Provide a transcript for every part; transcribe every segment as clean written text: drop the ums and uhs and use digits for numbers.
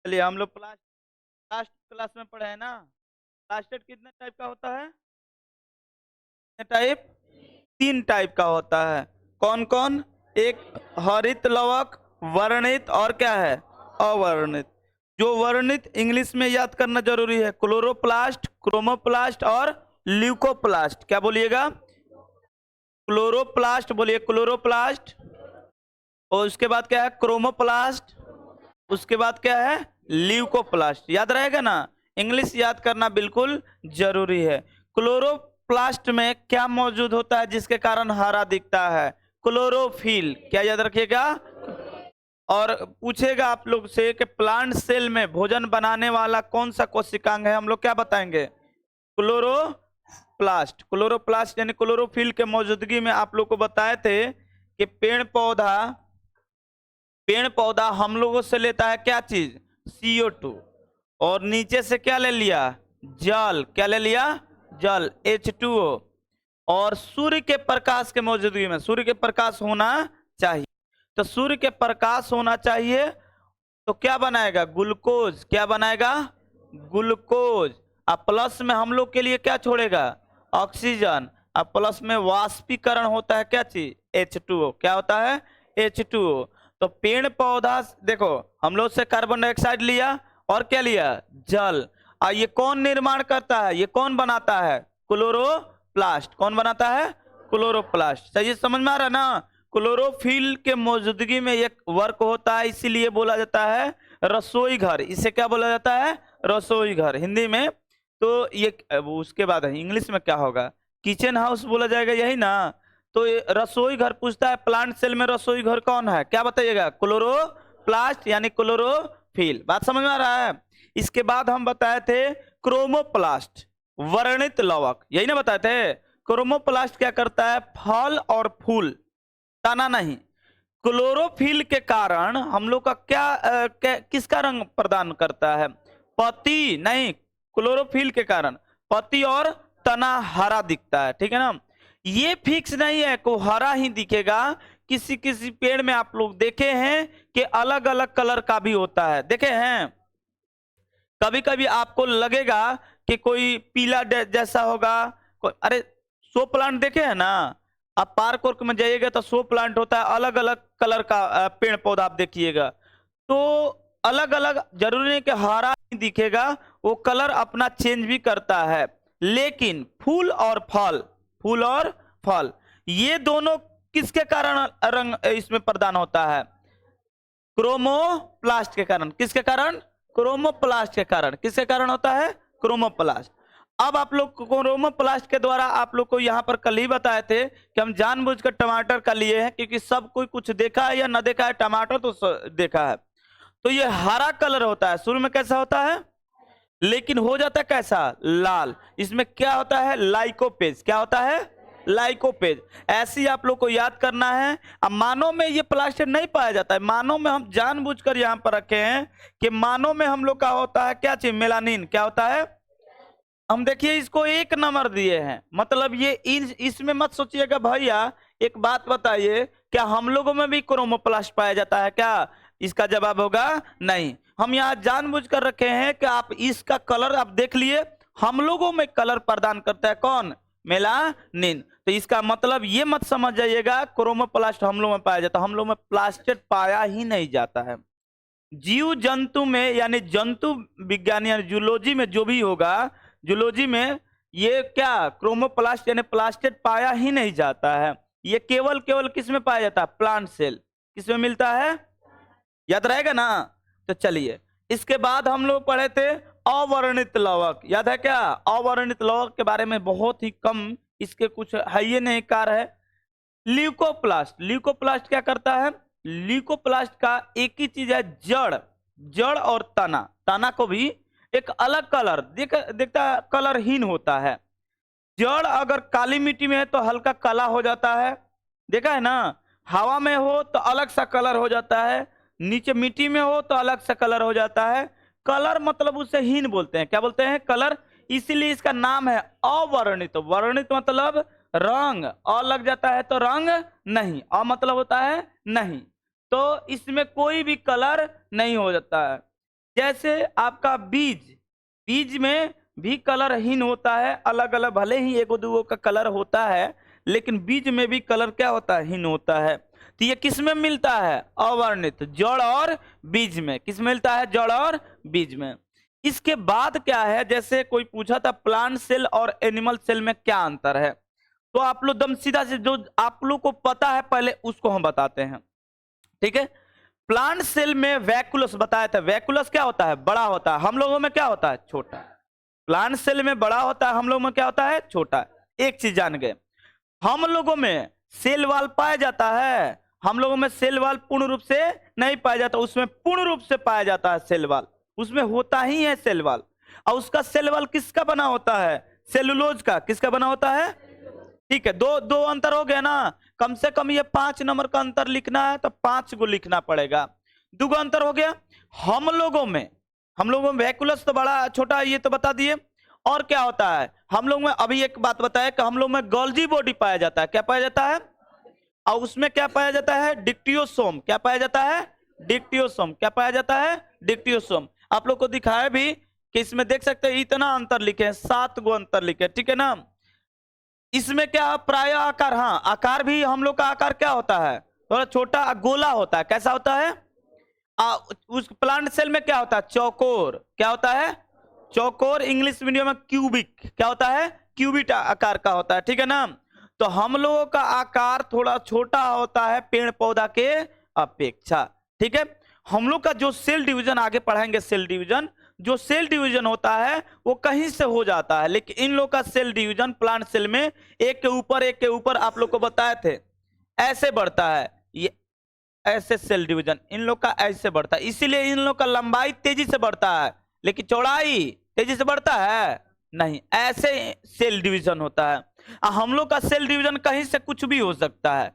चलिए हम लोग लास्ट क्लास में पढ़े हैं ना। प्लास्टेड कितने टाइप का होता है? कितने टाइप? 3 टाइप का होता है। कौन कौन? एक हरित लवक, वर्णित और क्या है? अवर्णित। जो वर्णित इंग्लिश में याद करना जरूरी है, क्लोरोप्लास्ट, क्रोमोप्लास्ट और ल्यूकोप्लास्ट। क्या बोलिएगा? क्लोरोप्लास्ट बोलिए, क्लोरोप्लास्ट। और उसके बाद क्या है? क्रोमोप्लास्ट। उसके बाद क्या है? ल्यूकोप्लास्ट। याद रहेगा ना? इंग्लिश याद करना बिल्कुल जरूरी है। क्लोरोप्लास्ट में क्या मौजूद होता है जिसके कारण हरा दिखता है? क्लोरोफिल। क्या याद रखिएगा? और पूछेगा आप लोग से कि प्लांट सेल में भोजन बनाने वाला कौन सा कोशिकांग है, हम लोग क्या बताएंगे? क्लोरोप्लास्ट। क्लोरोप्लास्ट यानी क्लोरोफिल के मौजूदगी में आप लोग को बताए थे कि पेड़ पौधा हम लोगों से लेता है क्या चीज? CO2। और नीचे से क्या ले लिया? जल। क्या ले लिया? जल, H2O। और सूर्य के प्रकाश के मौजूदगी में, सूर्य के प्रकाश होना चाहिए, तो सूर्य के प्रकाश होना चाहिए तो क्या बनाएगा? ग्लूकोज। क्या बनाएगा? ग्लूकोज। अब प्लस में हम लोग के लिए क्या छोड़ेगा? ऑक्सीजन। अब प्लस में वाष्पीकरण होता है क्या चीज? H2O। क्या होता है? H2O। तो पेड़ पौधा देखो, हम लोग से कार्बन डाइऑक्साइड लिया और क्या लिया? जल। और ये कौन निर्माण करता है? ये कौन बनाता है? क्लोरोप्लास्ट। कौन बनाता है? क्लोरोप्लास्ट। सही समझ में आ रहा है ना? क्लोरोफिल के मौजूदगी में एक वर्क होता है, इसीलिए बोला जाता है रसोई घर। इसे क्या बोला जाता है? रसोई घर हिंदी में। तो ये उसके बाद है इंग्लिश में क्या होगा? किचन हाउस बोला जाएगा, यही ना? तो ये रसोई घर पूछता है, प्लांट सेल में रसोई घर कौन है? क्या बताइएगा? क्लोरोप्लास्ट यानी क्लोरोफिल। बात समझ में आ रहा है? इसके बाद हम बताए थे क्रोमोप्लास्ट, वर्णित लवक, यही ना बताए थे? क्रोमोप्लास्ट क्या करता है? फल और फूल, तना नहीं। क्लोरोफिल के कारण हम लोग का किसका रंग प्रदान करता है? पत्ती नहीं, क्लोरोफिल के कारण पत्ती और तना हरा दिखता है। ठीक है ना? ये फिक्स नहीं है को हरा ही दिखेगा। किसी किसी पेड़ में आप लोग देखे हैं कि अलग अलग कलर का भी होता है, देखे हैं? कभी कभी आपको लगेगा कि कोई पीला जैसा होगा, अरे शो प्लांट देखे हैं ना? आप पार्क वर्क में जाइएगा तो शो प्लांट होता है, अलग अलग कलर का पेड़ पौधा आप देखिएगा। तो अलग अलग जरूरी नहीं कि हरा ही दिखेगा, वो कलर अपना चेंज भी करता है। लेकिन फूल और फल ये दोनों किसके कारण रंग इसमें प्रदान होता है? क्रोमोप्लास्ट के कारण। किसके कारण? क्रोमोप्लास्ट के कारण। किसके कारण होता है? क्रोमोप्लास्ट। अब आप लोग क्रोमोप्लास्ट के द्वारा आप लोग को यहाँ पर कल ही बताए थे कि हम जानबूझकर टमाटर का लिए हैं, क्योंकि सब कोई कुछ देखा है या न देखा है, टमाटर तो देखा है। तो ये हरा कलर होता है, शुरू में कैसा होता है, लेकिन हो जाता है कैसा? लाल। इसमें क्या होता है? लाइकोपेज। क्या होता है? लाइकोपेज। ऐसी आप लोग को याद करना है। अब मानव में ये प्लास्टिक नहीं पाया जाता है, मानव में हम जानबूझकर यहाँ पर रखे हैं कि मानव में हम लोग का होता है क्या चीज? मेलानिन। क्या होता है? हम देखिए इसको 1 नंबर दिए हैं, मतलब ये इसमें मत सोचिएगा भैया। एक बात बताइए, क्या हम लोगों में भी क्रोमोप्लास्ट पाया जाता है क्या? इसका जवाब होगा नहीं। हम यहाँ जानबूझकर रखे हैं कि आप इसका कलर आप देख लिए, हम लोगों में कलर प्रदान करता है कौन? मेलानिन। तो इसका मतलब ये मत समझ जाइएगा क्रोमोप्लास्ट हम लोग में पाया जाता है, हम लोग में प्लास्टेड पाया ही नहीं जाता है। जीव जंतु में यानी जंतु विज्ञान यानी जूलॉजी में जो भी होगा, जूलॉजी में ये क्या क्रोमोप्लास्ट यानी प्लास्टेड पाया ही नहीं जाता है। ये केवल किस में पाया जाता है? Plant cell. किस में मिलता है? याद रहेगा ना? तो चलिए, इसके बाद हम लोग पढ़े थे अवर्णित लवक। याद है क्या? अवर्णित लवक के बारे में बहुत ही कम, इसके कुछ है ये नहीं कार है। ल्यूकोप्लास्ट। ल्यूकोप्लास्ट क्या करता है? ल्यूकोप्लास्ट का एक ही चीज है, जड़ और तना। तना को भी एक अलग कलर देखता कलरहीन होता है। जड़ अगर काली मिट्टी में है तो हल्का काला हो जाता है, देखा है ना? हवा में हो तो अलग सा कलर हो जाता है, नीचे मिट्टी में हो तो अलग सा कलर हो जाता है। कलर मतलब उसे हीन बोलते हैं। क्या बोलते हैं? कलर। इसीलिए इसका नाम है अवर्णित। वर्णित मतलब रंग, अ लग जाता है तो रंग नहीं, अ मतलब होता है नहीं, तो इसमें कोई भी कलर नहीं हो जाता है। जैसे आपका बीज, बीज में भी कलरहीन होता है, अलग अलग, भले ही एगो दूगो का कलर होता है, लेकिन बीज में भी कलर क्या होता है, हीन होता है। तो ये किस में मिलता है, अवर्णित, जड़ और बीज में। किस में मिलता है, जड़ और बीज में। इसके बाद क्या है, जैसे कोई पूछा था प्लांट सेल और एनिमल सेल में क्या अंतर है, तो आप लोग दम सीधा से जो आप लोग को पता है पहले उसको हम बताते हैं, ठीक है। प्लांट सेल में वैक्यूलस बताया था, वैक्यूलस क्या होता है, बड़ा होता है, हम लोगों में क्या होता है, छोटा। प्लांट सेल में बड़ा होता है, हम लोगों में क्या होता है, छोटा। एक चीज जान गए, हम लोगों में सेल वाल पाया जाता है, हम लोगों में सेल वाल पूर्ण रूप से नहीं पाया जाता, उसमें पूर्ण रूप से पाया जाता है सेल वाल, उसमें होता ही है सेल वाल। और उसका सेल वाल किसका बना होता है, सेलुलोज का। किसका बना होता है, ठीक है। दो दो अंतर हो गया ना, कम से कम ये 5 नंबर का अंतर लिखना है तो 5 को लिखना पड़ेगा। दूगो अंतर हो गया, हम लोगों में वैक्यूलस तो बड़ा छोटा, ये तो बता दिए। और क्या होता है, हम लोग में अभी एक बात बताया कि हम लोग में गोल्जी बॉडी पाया जाता है। क्या पाया जाता है, और उसमें क्या पाया जाता है, डिक्टियोसोम। क्या पाया जाता है, डिक्टियोसोम। क्या पाया जाता है, डिक्टियोसोम। आप लोग को दिखाया भी कि इसमें देख सकते हैं इतना अंतर लिखे, 7 गो अंतर लिखे, ठीक है ना। इसमें क्या प्राय आकार, हाँ आकार भी हम लोग का आकार क्या होता है, थोड़ा छोटा गोला होता है। कैसा होता है, उस प्लांट सेल में क्या होता है, चौकोर। क्या होता है, चौकोर। इंग्लिश मीडियम में क्यूबिक। क्या होता है, क्यूबिक आकार का होता है, ठीक है ना। तो हम लोगों का आकार थोड़ा छोटा होता है पेड़ पौधा के अपेक्षा, ठीक है। हम लोग का जो सेल डिवीजन आगे पढ़ाएंगे, सेल डिवीजन, जो सेल डिवीजन होता है वो कहीं से हो जाता है, लेकिन इन लोग का सेल डिवीजन प्लांट सेल में एक के ऊपर आप लोग को बताए थे ऐसे बढ़ता है, ये ऐसे सेल डिवीजन इन लोग का ऐसे बढ़ता है, इसीलिए इन लोग का लंबाई तेजी से बढ़ता है, लेकिन चौड़ाई तेजी से बढ़ता है नहीं, ऐसे सेल डिवीजन होता है। हम लोग का सेल डिवीजन कहीं से कुछ भी हो सकता है,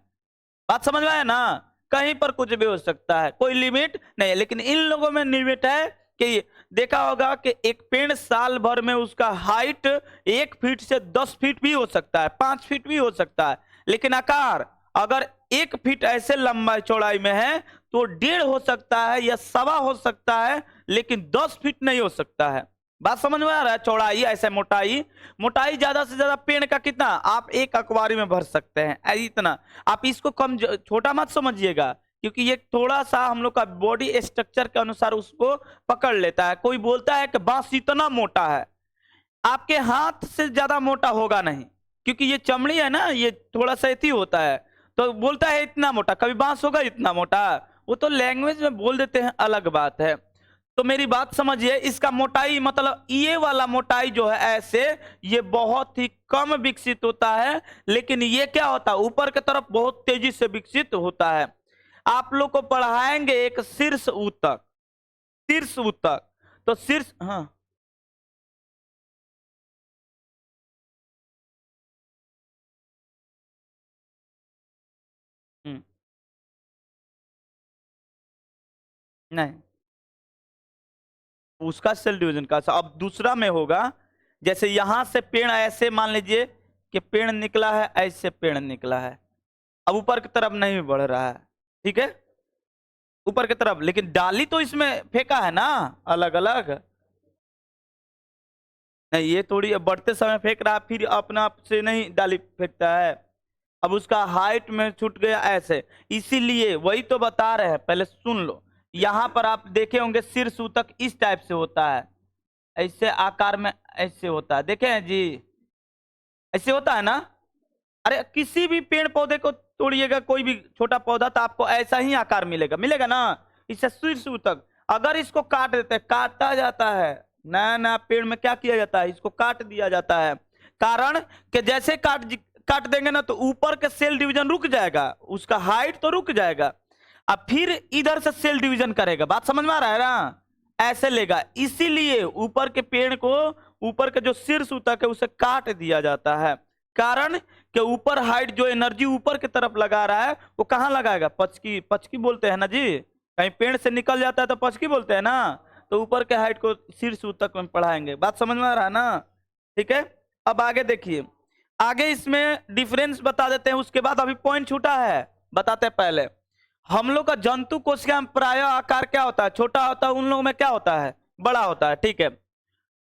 बात समझ में आया ना, कहीं पर कुछ भी हो सकता है, कोई लिमिट नहीं है। लेकिन इन लोगों में लिमिट है कि देखा होगा कि एक पेड़ साल भर में उसका हाइट 1 फीट से 10 फीट भी हो सकता है, 5 फीट भी हो सकता है, लेकिन आकार अगर 1 फीट ऐसे लंबाई चौड़ाई में है तो 1.5 हो सकता है या 1.25 हो सकता है, लेकिन 10 फीट नहीं हो सकता है। बात समझ में आ रहा है, चौड़ाई ऐसे, मोटाई ज्यादा से ज्यादा पेड़ का कितना आप एक अखबारी में भर सकते हैं, इतना। आप इसको कम छोटा मत समझिएगा, क्योंकि ये थोड़ा सा हम लोग का बॉडी स्ट्रक्चर के अनुसार उसको पकड़ लेता है। कोई बोलता है कि बांस इतना मोटा है, आपके हाथ से ज्यादा मोटा होगा नहीं, क्योंकि ये चमड़ी है ना, ये थोड़ा सा इतना होता है, तो बोलता है इतना मोटा, कभी बांस होगा इतना मोटा, वो तो लैंग्वेज में बोल देते हैं, अलग बात है। तो मेरी बात समझिए, इसका मोटाई मतलब ये वाला मोटाई जो है ऐसे, ये बहुत ही कम विकसित होता है, लेकिन ये क्या होता है ऊपर की तरफ बहुत तेजी से विकसित होता है। आप लोग को पढ़ाएंगे एक शीर्ष ऊतक, शीर्ष ऊतक, तो शीर्ष, हाँ हम्म, नहीं उसका सेल डिवीजन का अब दूसरा में होगा। जैसे यहां से पेड़ ऐसे मान लीजिए कि पेड़ निकला है, ऐसे पेड़ निकला है, अब ऊपर की तरफ नहीं बढ़ रहा है, ठीक है, ऊपर की तरफ, लेकिन डाली तो इसमें फेंका है ना अलग अलग, नहीं ये थोड़ी बढ़ते समय फेंक रहा है, फिर अपने आप से नहीं डाली फेंकता है, अब उसका हाइट में छूट गया ऐसे, इसीलिए वही तो बता रहे हैं, पहले सुन लो। यहां पर आप देखे होंगे शीर्ष ऊतक इस टाइप से होता है, ऐसे आकार में ऐसे होता है, देखे हैं जी, ऐसे होता है ना। अरे किसी भी पेड़ पौधे को तोड़िएगा, कोई भी छोटा पौधा, तो आपको ऐसा ही आकार मिलेगा, मिलेगा ना, इससे शीर्ष ऊतक। अगर इसको काट देते हैं, काटा जाता है, नया नया पेड़ में क्या किया जाता है, इसको काट दिया जाता है, कारण कि जैसे काट देंगे ना तो ऊपर के सेल डिवीजन रुक जाएगा, उसका हाइट तो रुक जाएगा, अब फिर इधर से सेल डिवीजन करेगा, बात समझ में आ रहा है ना, ऐसे लेगा, इसीलिए ऊपर के पेड़ को, ऊपर के जो शीर्ष ऊतक है उसे काट दिया जाता है, कारण कि ऊपर हाइट जो एनर्जी ऊपर की तरफ लगा रहा है वो कहाँ लगाएगा, पचकी, पचकी बोलते हैं ना जी, कहीं पेड़ से निकल जाता है तो पचकी बोलते हैं ना, तो ऊपर के हाइट को शीर्ष ऊतक में पढ़ाएंगे, बात समझ में आ रहा है ना, ठीक है। अब आगे देखिए, आगे इसमें डिफरेंस बता देते हैं, उसके बाद अभी पॉइंट छूटा है, बताते हैं पहले। हम लोग का जंतु कोशिका में प्राय आकार क्या होता है? छोटा होता है। उन लोगों में क्या होता है? बड़ा होता है। ठीक है,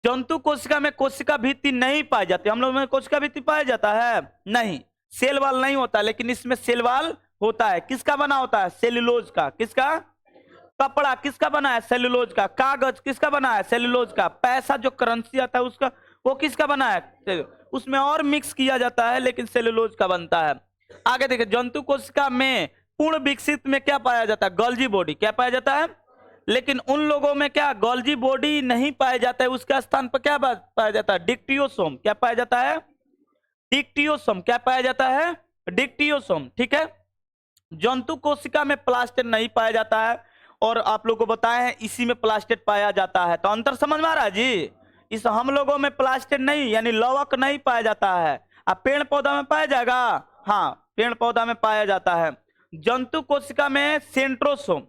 जंतु कोशिका में कोशिका भित्ति नहीं पाई जाती। हम लोग में कोशिका भित्ति पाया जाता है नहीं, सेल वाल नहीं होता, लेकिन इसमें सेल वाल होता है। किसका बना होता है? सेल्यूलोज का। किसका? कपड़ा किसका बना है? सेल्यूलोज का। कागज किसका बना है? सेल्यूलोज का। पैसा जो करेंसी आता है उसका, वो किसका बना है? उसमें और मिक्स किया जाता है, लेकिन सेल्यूलोज का बनता है। आगे देखिए, जंतु कोशिका में पूर्ण विकसित में क्या पाया जाता है? Golgi body. क्या पाया जाता है? लेकिन उन लोगों में क्या गोल्जी बॉडी नहीं पाया जाता है, उसके स्थान पर क्या पाया जाता है? डिक्टियोसोम। क्या पाया जाता है? डिक्टियोसोम। क्या पाया जाता है? डिक्टियोसोम। ठीक है, जंतु कोशिका में प्लास्टेड नहीं पाया जाता है, और आप लोगों को बताया है इसी में प्लास्टेड पाया जाता है। तो अंतर समझ में आ रहा है जी? इस हम लोगों में प्लास्टेड नहीं, यानी लवक नहीं पाया जाता है। अब पेड़ पौधा में पाया जाएगा? हाँ, पेड़ पौधा में पाया जाता है। जंतु कोशिका में सेंट्रोसोम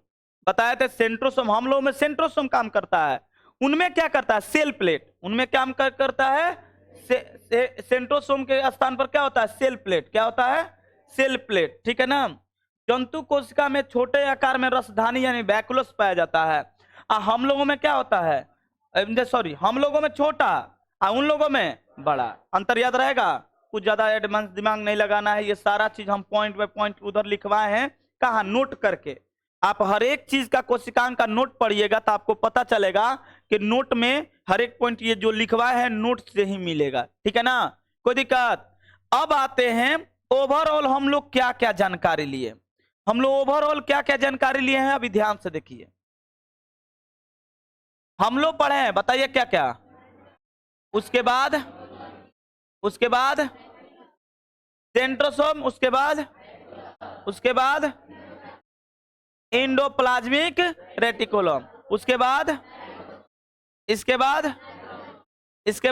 बताया थे। सेंट्रोसोम, हम लोगों में सेंट्रोसोम काम करता है। उनमें क्या करता है? Cell plate. उनमें काम करता है सेंट्रोसोम के स्थान पर क्या होता है? Cell plate. क्या होता है? Cell plate. ठीक है ना। जंतु कोशिका में छोटे आकार में रसधानी यानी वैक्यूलस पाया जाता है। हम लोगों में क्या होता है? सॉरी, हम लोगों में छोटा, उन लोगों में बड़ा। अंतर याद रहेगा, कुछ ज्यादा एडवांस दिमाग नहीं लगाना है। ये सारा चीज हम पॉइंट बाय पॉइंट उधर लिखवाए हैं। कहा? नोट करके। आप हर एक चीज का कोशिकांग का नोट पढ़िएगा तो आपको पता चलेगा कि नोट में हर एक पॉइंट ये जो लिखवाए हैं नोट से ही मिलेगा। ठीक है ना, कोई दिक्कत? अब आते हैं ओवरऑल हम लोग क्या क्या जानकारी लिए। हम लोग ओवरऑल क्या क्या जानकारी लिए हैं, अभी ध्यान से देखिए। हम लोग पढ़े हैं, बताइए क्या क्या। उसके बाद सेंट्रोसोम, उसके बाद एंडोप्लाज्मिक रेटिकुलम, इसके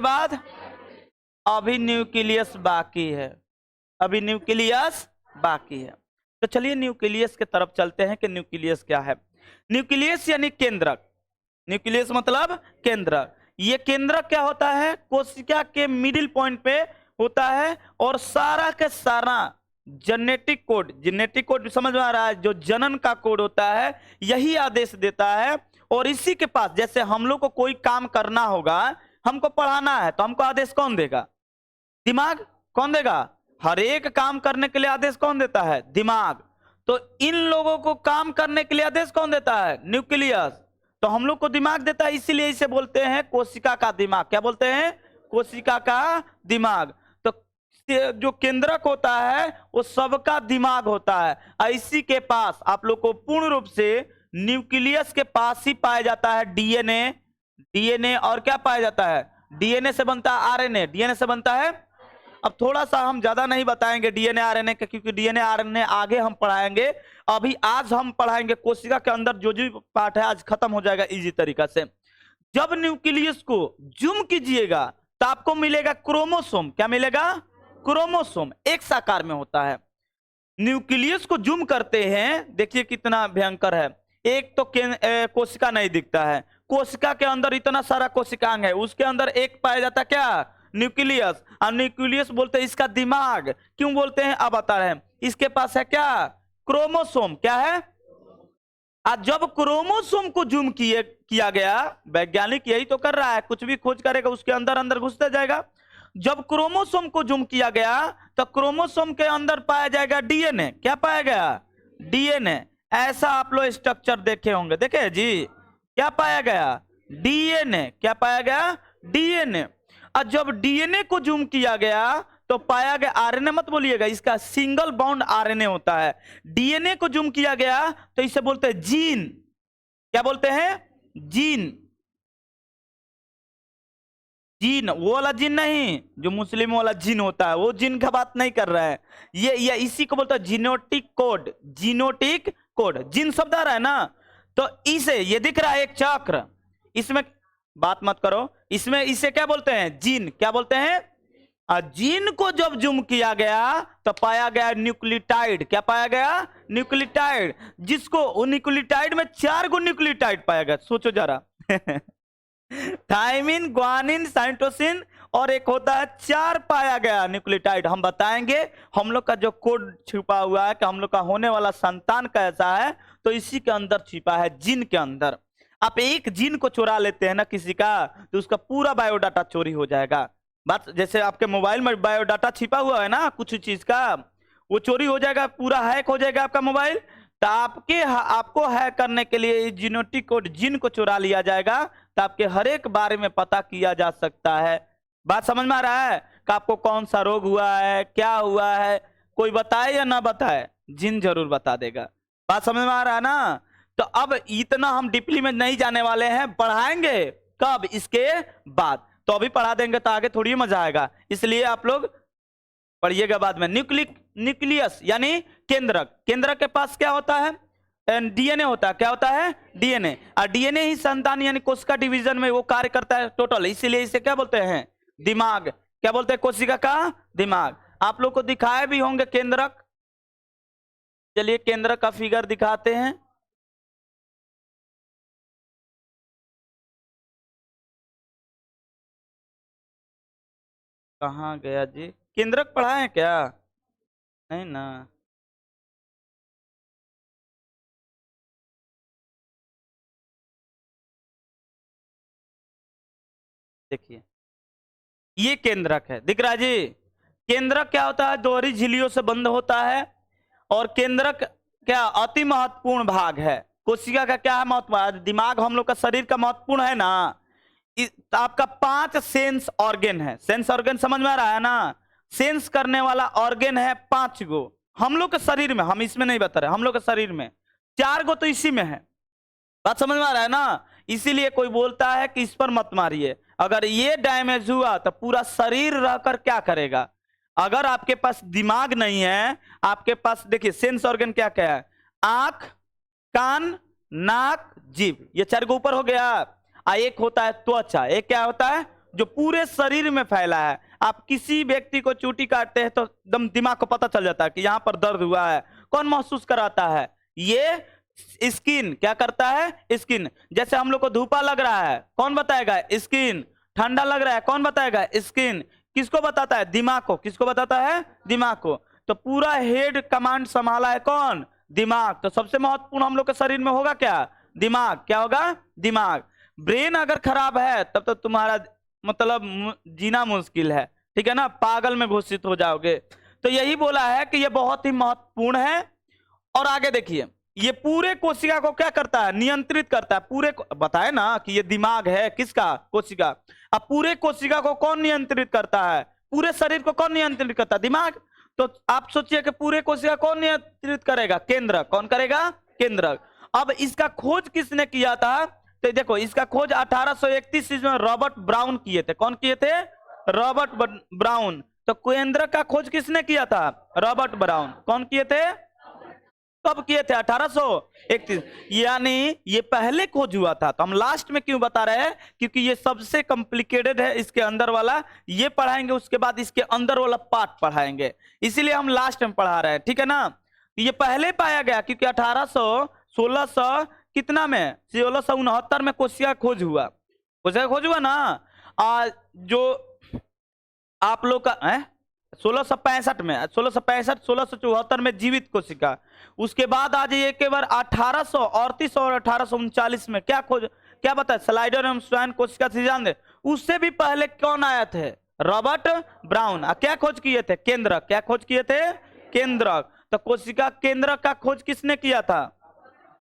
बाद अभी न्यूक्लियस बाकी है। तो चलिए न्यूक्लियस की तरफ चलते हैं कि न्यूक्लियस क्या है। न्यूक्लियस यानी केंद्रक। न्यूक्लियस मतलब केंद्रक। ये केंद्रक क्या होता है? कोशिका के मिडिल पॉइंट पे होता है, और सारा के सारा जेनेटिक कोड समझ में आ रहा है? जो जनन का कोड होता है यही आदेश देता है। और इसी के पास, जैसे हम लोग को कोई काम करना होगा, हमको पढ़ाना है, तो हमको आदेश कौन देगा? दिमाग। कौन देगा? हर एक काम करने के लिए आदेश कौन देता है? दिमाग। तो इन लोगों को काम करने के लिए आदेश कौन देता है? न्यूक्लियस। तो हम लोग को दिमाग देता है, इसीलिए इसे बोलते हैं कोशिका का दिमाग। क्या बोलते हैं? कोशिका का दिमाग। तो जो केंद्रक होता है वो सबका दिमाग होता है। इसी के पास आप लोग को पूर्ण रूप से न्यूक्लियस के पास ही पाया जाता है डीएनए। और क्या पाया जाता है? डीएनए से बनता है आरएनए। डीएनए से बनता है। अब थोड़ा सा हम ज्यादा नहीं बताएंगे डीएनए आरएनए का, क्योंकि डीएनए आरएनए आगे हम पढ़ाएंगे। अभी आज हम पढ़ाएंगे कोशिका के अंदर जो जो पार्ट है, आज खत्म हो जाएगा इजी तरीका से। जब न्यूक्लियस को जूम कीजिएगा तो आपको मिलेगा क्रोमोसोम। क्या मिलेगा? क्रोमोसोम। एक्स आकार में होता है। न्यूक्लियस को जूम करते हैं, देखिए कितना भयंकर है। एक तो कोशिका नहीं दिखता है। कोशिका के अंदर इतना सारा कोशिकांग है, उसके अंदर एक पाया जाता है क्या? न्यूक्लियस। और न्यूक्लियस बोलते हैं इसका दिमाग। क्यों बोलते हैं अब बता रहे हैं। इसके पास है क्या? क्रोमोसोम। क्या है? आज जब क्रोमोसोम को जूम किया गया, वैज्ञानिक यही तो कर रहा है, कुछ भी खोज करेगा उसके अंदर अंदर घुसता जाएगा। जब क्रोमोसोम को जूम किया गया तो क्रोमोसोम के अंदर पाया जाएगा डीएनए। क्या पाया गया? डीएनए। ऐसा आप लोग स्ट्रक्चर देखे होंगे, देखे जी? क्या पाया गया? डीएनए। क्या पाया गया? डीएनए। और जब डीएनए को जूम किया गया तो पाया गया, आरएनए मत बोलिएगा, इसका सिंगल बॉन्ड आरएनए होता है। डीएनए को जूम किया गया तो इसे बोलते हैं जीन। क्या बोलते हैं? जीन। जीन वो वाला जीन नहीं जो मुस्लिम वाला जीन होता है, वो जीन का बात नहीं कर रहा है। ये इसी को बोलता है जीनोटिक कोड। जीनोटिक कोड, जीन शब्द आ रहा है ना, तो इसे ये दिख रहा है एक चक्र, इसमें बात मत करो, इसमें इसे क्या बोलते हैं? जीन। क्या बोलते हैं? जीन को जब जूम किया गया तो पाया गया न्यूक्लियोटाइड। क्या पाया गया? न्यूक्लियोटाइड। जिसको न्यूक्लियोटाइड में 4 गो न्यूक्लियोटाइड पाया गया। सोचो जरा थायमिन, ग्वानिन, साइटोसिन और एक होता है 4 पाया गया न्यूक्लियोटाइड। हम बताएंगे हम लोग का जो कोड छुपा हुआ है कि हम लोग का होने वाला संतान कैसा है, तो इसी के अंदर छिपा है, जीन के अंदर। आप एक जीन को चुरा लेते हैं ना किसी का, तो उसका पूरा बायोडाटा चोरी हो जाएगा। बात जैसे आपके मोबाइल में बायोडाटा छिपा हुआ है ना कुछ चीज का, वो चोरी हो जाएगा, पूरा हैक हो जाएगा आपका मोबाइल। तो आपको हैक करने के लिए जीनोटिक कोड जीन को चुरा लिया जाएगा, तो आपके हर एक बारे में पता किया जा सकता है। बात समझ में आ रहा है कि आपको कौन सा रोग हुआ है, क्या हुआ है, कोई बताए या ना बताए, जिन जरूर बता देगा। बात समझ में आ रहा है ना। तो अब इतना हम डीपली में नहीं जाने वाले हैं, पढ़ाएंगे कब, इसके बाद। तो अभी पढ़ा देंगे तो आगे थोड़ी मजा आएगा, इसलिए आप लोग पढ़िएगा बाद में। न्यूक्लियस यानी केंद्रक, केंद्रक के पास क्या होता है, डीएनए होता है। क्या होता है, डीएनए। और डीएनए ही संतान यानी कोशिका डिवीजन में वो कार्य करता है टोटल, इसीलिए इसे क्या बोलते हैं, दिमाग। क्या बोलते हैं, कोशिका का दिमाग। आप लोग को दिखाए भी होंगे केंद्रक। चलिए केंद्रक का फिगर दिखाते हैं। कहाँ गया जी, केंद्रक पढ़ा है क्या, नहीं ना। देखिए ये केंद्रक है, दिख रहा है जी। केंद्रक क्या होता है, दोहरी झिल्लियों से बंद होता है। और केंद्रक क्या अति महत्वपूर्ण भाग है कोशिका का। क्या है महत्वपूर्ण, दिमाग हम लोग का शरीर का महत्वपूर्ण है ना। तो आपका 5 सेंस ऑर्गन है। सेंस ऑर्गन समझ में आ रहा है ना, सेंस करने वाला ऑर्गन है 5 गो हम लोग के शरीर में। हम इसमें नहीं बता रहे, हम लोग के शरीर में 4 गो तो इसी में है। बात समझ में आ रहा है ना। इसीलिए कोई बोलता है कि इस पर मत मारिए, अगर ये डैमेज हुआ तो पूरा शरीर रहकर क्या करेगा। अगर आपके पास दिमाग नहीं है, आपके पास देखिए सेंस ऑर्गन क्या क्या है, आंख, कान, नाक, जीभ, ये 4 गो ऊपर हो गया। एक होता है त्वचा, एक क्या होता है जो पूरे शरीर में फैला है। आप किसी व्यक्ति को चूटी काटते हैं तो एकदम दिमाग को पता चल जाता है कि यहां पर दर्द हुआ है। कौन महसूस कराता है, ये स्किन। क्या करता है, स्किन। जैसे हम लोग को धूपा लग रहा है, कौन बताएगा, स्किन। ठंडा लग रहा है, कौन बताएगा, स्किन। किसको बताता है, दिमाग को। किसको बताता है, दिमाग को। तो पूरा हेड कमांड संभाला है कौन, दिमाग। तो सबसे महत्वपूर्ण हम लोग के शरीर में होगा क्या, दिमाग। क्या होगा, दिमाग। ब्रेन अगर खराब है तब तो तुम्हारा मतलब जीना मुश्किल है, ठीक है ना, पागल में घोषित हो जाओगे। तो यही बोला है कि ये बहुत ही महत्वपूर्ण है। और आगे देखिए, ये पूरे कोशिका को क्या करता है, नियंत्रित करता है। पूरे बताए ना कि ये दिमाग है किसका, कोशिका। अब पूरे कोशिका को कौन नियंत्रित करता है, पूरे शरीर को कौन नियंत्रित करता है, दिमाग। तो आप सोचिए कि पूरे कोशिका कौन नियंत्रित करेगा, केंद्रक। कौन करेगा, केंद्रक। अब इसका खोज किसने किया था, तो देखो इसका खोज 1831 में रॉबर्ट ब्राउन किए थे। कौन किए थे, रॉबर्ट ब्राउन। तो केंद्रक का खोज किसने किया था, रॉबर्ट ब्राउन। कौन किए थे, कब किए थे, 1831। यानी ये पहले खोज हुआ था। तो हम लास्ट में क्यों बता रहे हैं, क्योंकि ये सबसे कॉम्प्लिकेटेड है। इसके अंदर वाला ये पढ़ाएंगे, उसके बाद इसके अंदर वाला पार्ट पढ़ाएंगे, इसीलिए हम लास्ट में पढ़ा रहे हैं, ठीक है ना। ये पहले पाया गया क्योंकि 1600 कितना में, 1669 में कोशिका खोज हुआ। कोशिका खोज हुआ ना। जो आप लोग का है 1665 में, 1665 1674 में जीवित कोशिका। उसके बाद आज ये एक बार 1838 और 1839 में क्या खोज, क्या बताया, स्लाइडर एवं स्वाइन कोशिका से जान दे। उससे भी पहले कौन आया थे, रॉबर्ट ब्राउन। क्या खोज किए थे, केंद्रक। क्या खोज किए थे, केंद्रक। तो कोशिका केंद्रक का खोज किसने किया था,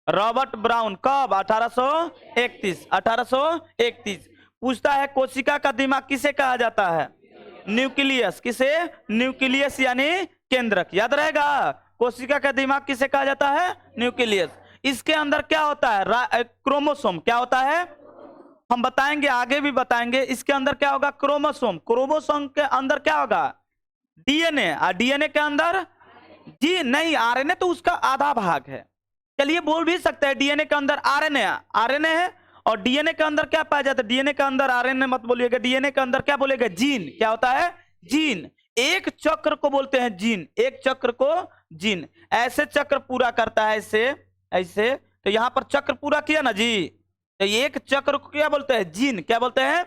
रॉबर्ट ब्राउन। कब, 1831। 1831। पूछता है कोशिका का दिमाग किसे कहा जाता है, न्यूक्लियस। किसे, न्यूक्लियस यानी केंद्रक। याद रहेगा, कोशिका का दिमाग किसे कहा जाता है, न्यूक्लियस। इसके अंदर क्या होता है, क्रोमोसोम। क्या होता है, हम बताएंगे, आगे भी बताएंगे। इसके अंदर क्या होगा, क्रोमोसोम। क्रोमोसोम के अंदर क्या होगा, डीएनए। और डीएनए के अंदर जी नहीं, आरएनए तो उसका आधा भाग है। चलिए बोल भी सकते हैं डीएनए के अंदर आरएनए, आरएनए है। और डीएनए के अंदर क्या पाया जाता है, डीएनए के अंदर आरएनए मत बोलिएगा, डीएनए के अंदर क्या बोलेगा, जीन। क्या होता है, जीन। एक चक्र को बोलते हैं जीन, एक चक्र को जीन। ऐसे चक्र पूरा करता है, ऐसे ऐसे। तो यहां पर चक्र पूरा किया ना जी, तो एक चक्र को क्या बोलते हैं, जीन। क्या बोलते हैं,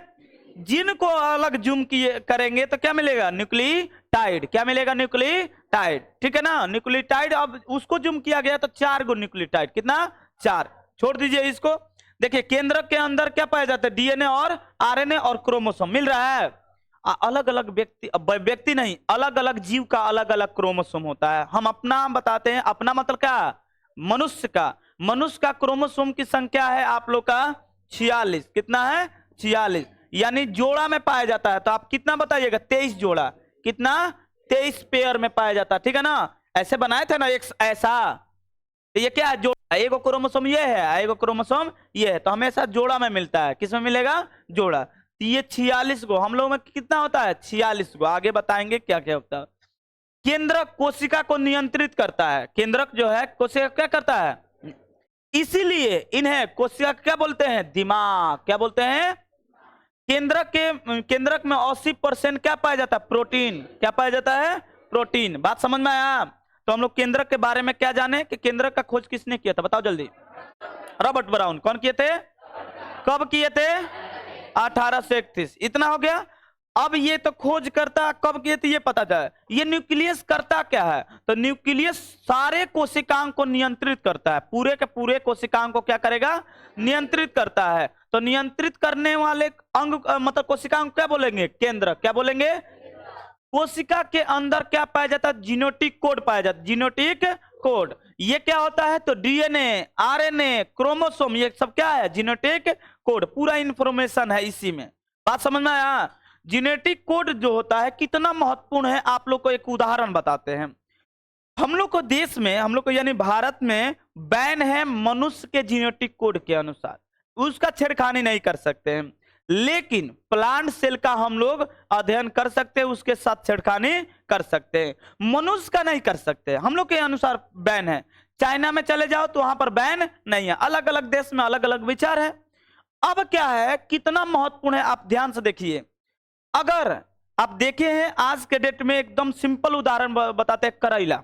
जिनको अलग जूम किए करेंगे तो क्या मिलेगा, न्यूक्लियोटाइड। क्या मिलेगा, न्यूक्लियोटाइड। ठीक है ना, न्यूक्लियोटाइड। अब उसको जूम किया गया तो 4 गो न्यूक्लियोटाइड, कितना, 4। छोड़ दीजिए इसको। देखिए केंद्रक के अंदर क्या पाया जाता है, डीएनए और आरएनए और क्रोमोसोम मिल रहा है। अलग अलग व्यक्ति नहीं, अलग अलग जीव का अलग अलग क्रोमोसोम होता है। हम अपना बताते हैं, अपना मतलब क्या, मनुष्य का क्रोमोसोम की संख्या है आप लोग का 46। कितना है, 46, यानी जोड़ा में पाया जाता है। तो आप कितना बताइएगा, 23 जोड़ा। कितना, 23 पेयर में पाया जाता है। ठीक है ना, ऐसे बनाए थे ना एक ऐसा। तो ये क्या है, जोड़ा। एगो क्रोमोसोम ये है, एगो क्रोमोसोम ये है, तो हमेशा जोड़ा में मिलता है। किस में मिलेगा, जोड़ा। तो ये 46 गो, हम लोगों में कितना होता है, 46 गो। आगे बताएंगे क्या क्या होता है। केंद्रक कोशिका को नियंत्रित करता है। केंद्रक जो है कोशिका क्या करता है, इसीलिए इन्हें कोशिका क्या बोलते हैं, दिमाग। क्या बोलते हैं, केंद्रक में 80% क्या पाया जाता है, प्रोटीन। क्या पाया जाता है, प्रोटीन। बात समझ में आया। तो हम लोग केंद्रक के बारे में क्या जाने कि केंद्रक का खोज किसने किया था, बताओ जल्दी। Robert brown. कौन किए थे, कब किए थे, 1831। इतना हो गया। अब ये तो खोज करता कब किए थे ये पता जाए। ये न्यूक्लियस करता क्या है, तो न्यूक्लियस सारे कोशिकाओं को नियंत्रित करता है। पूरे के पूरे कोशिकाओं को क्या करेगा, नियंत्रित करता है। तो नियंत्रित करने वाले अंग मतलब कोशिकाओं को क्या बोलेंगे, केंद्र। क्या बोलेंगे, कोशिका के अंदर क्या पाया जाता है, जीनोटिक कोड पाया जाता है। जीनोटिक कोड ये क्या होता है, तो डीएनए, आरएनए, क्रोमोसोम, ये सब क्या है, जीनोटिक कोड। पूरा इंफॉर्मेशन है इसी में। बात समझ में आया। जीनेटिक कोड जो होता है कितना महत्वपूर्ण है, आप लोग को एक उदाहरण बताते हैं। हम लोग को देश में, हम लोग को यानी भारत में बैन है मनुष्य के जीनेटिक कोड के अनुसार, उसका छेड़खानी नहीं कर सकते हैं। लेकिन प्लांट सेल का हम लोग अध्ययन कर सकते हैं, उसके साथ छेड़खानी कर सकते हैं। मनुष्य का नहीं कर सकते, हम लोग के अनुसार बैन है। चाइना में चले जाओ तो वहां पर बैन नहीं है। अलग अलग देश में अलग अलग विचार है। अब क्या है, कितना महत्वपूर्ण है, आप ध्यान से देखिए। अगर आप देखे हैं आज के डेट में, एकदम सिंपल उदाहरण बताते हैं, करेला।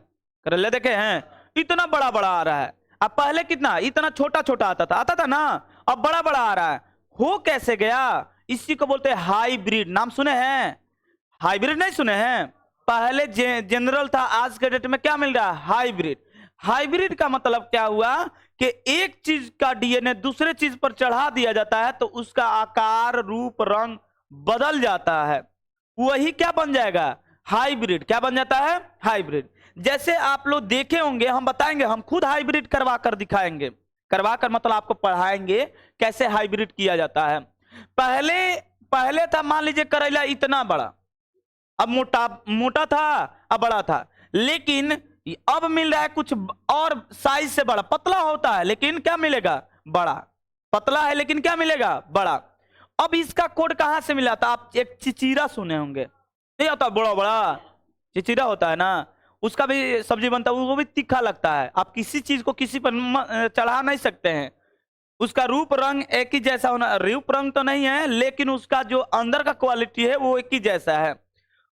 करेला देखे हैं, इतना बड़ा बड़ा आ रहा है। अब पहले कितना, इतना छोटा छोटा आता था ना, अब बड़ा बड़ा आ रहा है। हो कैसे गया, इसी को बोलते हैं हाइब्रिड। नाम सुने हैं, हाइब्रिड नहीं सुने हैं। पहले जनरल था, आज के डेट में क्या मिल रहा है, हाइब्रिड। हाइब्रिड का मतलब क्या हुआ कि एक चीज का डीएनए दूसरे चीज पर चढ़ा दिया जाता है तो उसका आकार, रूप, रंग बदल जाता है। वही क्या बन जाएगा, हाइब्रिड। क्या बन जाता है, हाइब्रिड। जैसे आप लोग देखे होंगे, हम बताएंगे, हम खुद हाइब्रिड करवा कर दिखाएंगे। करवा कर मतलब आपको पढ़ाएंगे कैसे हाइब्रिड किया जाता है। पहले था, मान लीजिए करेला इतना बड़ा, अब मोटा था, अब बड़ा था। लेकिन अब मिल रहा है कुछ और साइज से बड़ा, पतला होता है लेकिन क्या मिलेगा, बड़ा। पतला है लेकिन क्या मिलेगा, बड़ा। अब इसका कोड कहां से मिला था, आप एक चिचिरा सुने होंगे, नहीं होता बड़ा बड़ा चिचिरा होता है ना, उसका भी सब्जी बनता है, वो भी तीखा लगता है। आप किसी चीज को किसी पर चढ़ा नहीं सकते हैं। उसका रूप रंग एक ही जैसा होना, रूप रंग तो नहीं है लेकिन उसका जो अंदर का क्वालिटी है वो एक ही जैसा है।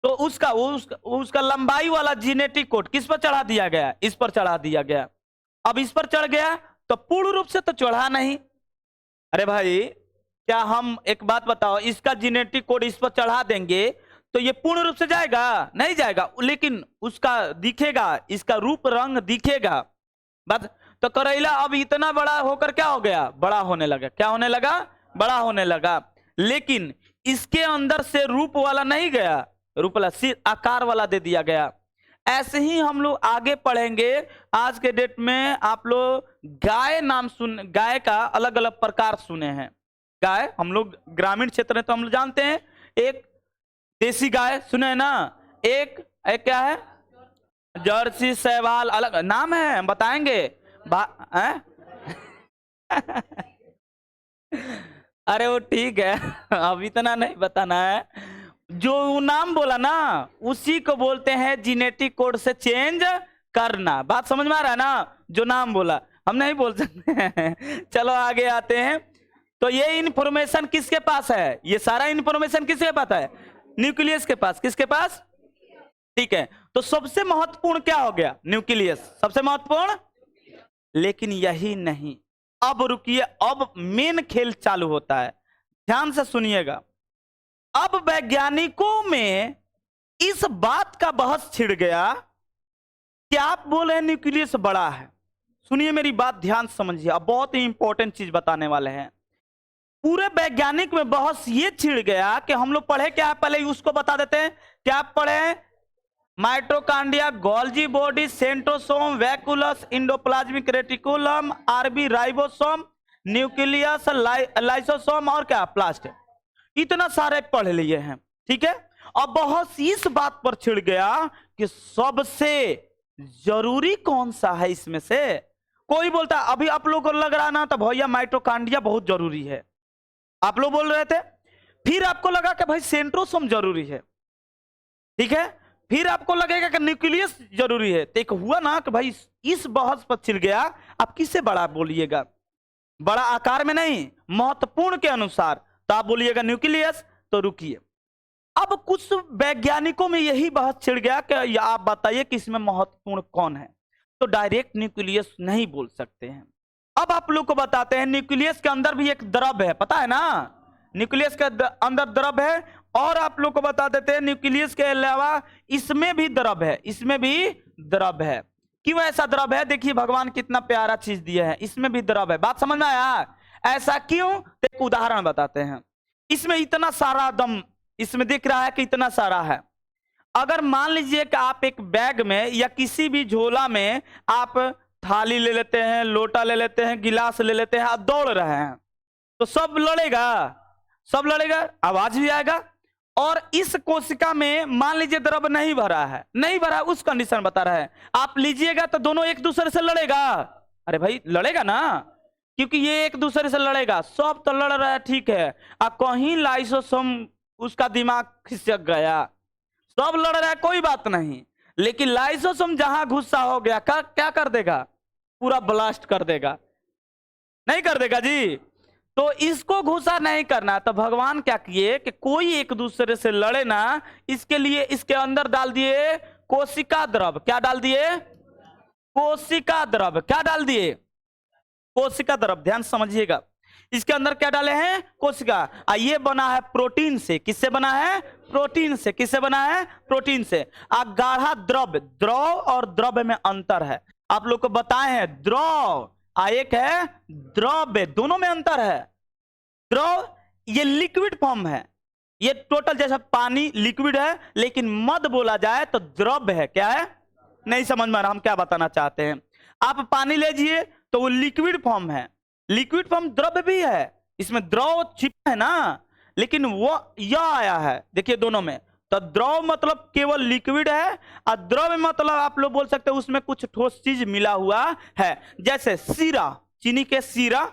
तो उसका लंबाई वाला जीनेटिक कोड किस पर चढ़ा दिया गया, इस पर चढ़ा दिया गया। अब इस पर चढ़ गया तो पूर्ण रूप से तो चढ़ा नहीं। अरे भाई, क्या हम एक बात बताओ, इसका जीनेटिक कोड इस पर चढ़ा देंगे तो ये पूर्ण रूप से जाएगा, नहीं जाएगा, लेकिन उसका दिखेगा, इसका रूप रंग दिखेगा। बस। तो करेला अब इतना बड़ा होकर क्या हो गया, बड़ा होने लगा। क्या होने लगा, बड़ा होने लगा। लेकिन इसके अंदर से रूप वाला नहीं गया, रूप वाला सिर्फ आकार वाला दे दिया गया। ऐसे ही हम लोग आगे पढ़ेंगे। आज के डेट में आप लोग गाय का अलग अलग प्रकार सुने हैं। गाय हम लोग ग्रामीण क्षेत्र में तो हम लोग जानते हैं, एक देसी गाय सुने हैं ना, एक क्या है, जर्सी, सहवाल, अलग नाम है, हम बताएंगे। अरे वो ठीक है, अब इतना नहीं बताना है। जो नाम बोला ना उसी को बोलते हैं जीनेटिक कोड से चेंज करना। बात समझ में आ रहा है ना, जो नाम बोला हम नहीं बोल सकते हैं। चलो आगे आते हैं। तो ये इंफॉर्मेशन किसके पास है, ये सारा इंफॉर्मेशन किसके पास है, न्यूक्लियस के पास। किसके पास, ठीक है। तो सबसे महत्वपूर्ण क्या हो गया, न्यूक्लियस सबसे महत्वपूर्ण। लेकिन यही नहीं, अब रुकिए, अब मेन खेल चालू होता है, ध्यान से सुनिएगा। अब वैज्ञानिकों में इस बात का बहस छिड़ गया कि आप बोल रहे हैं न्यूक्लियस बड़ा है। सुनिए मेरी बात ध्यान से समझिए, अब बहुत ही इंपॉर्टेंट चीज बताने वाले हैं। पूरे वैज्ञानिक में बहस ये छिड़ गया कि हम लोग पढ़े क्या है, पहले उसको बता देते हैं। क्या पढ़े? Mitochondria, Golgi body, centrosome, vacuoles, endoplasmic reticulum, RB ribosome, nucleus, lysosome और क्या प्लास्ट। इतना सारे पढ़ लिए हैं, ठीक है। अब बहस इस बात पर छिड़ गया कि सबसे जरूरी कौन सा है इसमें से। कोई बोलता अभी आप लोग को लग रहा ना तो भैया माइटोकांड्रिया बहुत जरूरी है, आप लोग बोल रहे थे। फिर आपको लगा कि भाई सेंट्रोसोम जरूरी है, ठीक है। फिर आपको लगेगा कि न्यूक्लियस जरूरी है। तो एक हुआ ना कि भाई इस बहस पर छिड़ गया, आप किससे बड़ा बोलिएगा? बड़ा आकार में नहीं, महत्वपूर्ण के अनुसार तो आप बोलिएगा न्यूक्लियस। तो रुकिए, अब कुछ वैज्ञानिकों में यही बहस छिड़ गया कि आप बताइए कि इसमें महत्वपूर्ण कौन है। तो डायरेक्ट न्यूक्लियस नहीं बोल सकते हैं। अब आप लोग को बताते हैं न्यूक्लियस के अंदर भी एक द्रव है, पता है ना, न्यूक्लियस के अंदर द्रव है। और आप लोग को बता देते हैं न्यूक्लियस के अलावा इसमें भी द्रव है, इसमें भी द्रव है। क्यों ऐसा द्रव है? देखिए भगवान कितना प्यारा चीज दिया है, इसमें भी द्रव है। बात समझ में आया? ऐसा क्यों? एक उदाहरण बताते हैं। इसमें इतना सारा दम इसमें दिख रहा है कि इतना सारा है। अगर मान लीजिए कि आप एक बैग में या किसी भी झोला में आप थाली ले लेते हैं, लोटा ले लेते हैं, गिलास ले लेते हैं, आप दौड़ रहे हैं, तो सब लड़ेगा, सब लड़ेगा, आवाज भी आएगा। और इस कोशिका में मान लीजिए द्रव नहीं भरा है, नहीं भरा, उस कंडीशन बता रहा है, आप लीजिएगा तो दोनों एक दूसरे से लड़ेगा। अरे भाई लड़ेगा ना, क्योंकि ये एक दूसरे से लड़ेगा। सब तो लड़ रहा है, ठीक है। अब कहीं लाइसोसोम उसका दिमाग खिसक गया, सब लड़ रहा है, कोई बात नहीं, लेकिन लाइसोसोम जहां गुस्सा हो गया क्या कर देगा? पूरा ब्लास्ट कर देगा, नहीं कर देगा जी। तो इसको घुसा नहीं करना, तो भगवान क्या किए कि कोई एक दूसरे से लड़े ना, इसके लिए इसके अंदर डाल दिए कोशिका द्रव। क्या डाल दिए? कोशिका द्रव। क्या डाल दिए? कोशिका द्रव। ध्यान समझिएगा, इसके अंदर क्या डाले हैं? कोशिका। ये बना है प्रोटीन से। किससे बना है? प्रोटीन से। किससे बना है? प्रोटीन से। गाढ़ा द्रव, द्रव और द्रव में अंतर है, आप लोग को बताए हैं। द्रव एक है, द्रव, दोनों में अंतर है। द्रव ये लिक्विड फॉर्म है, ये टोटल जैसा पानी लिक्विड है, लेकिन मद बोला जाए तो द्रव है। क्या है? नहीं समझ में आ रहा हम क्या बताना चाहते हैं। आप पानी लीजिए तो वो लिक्विड फॉर्म है, लिक्विड फॉर्म द्रव भी है, इसमें द्रव छिपा है ना, लेकिन वो यह आया है, देखिए दोनों में। तो द्रव मतलब केवल लिक्विड है, और द्रव मतलब आप लोग बोल सकते हैं उसमें कुछ ठोस चीज मिला हुआ है। जैसे सीरा, चीनी के सीरा,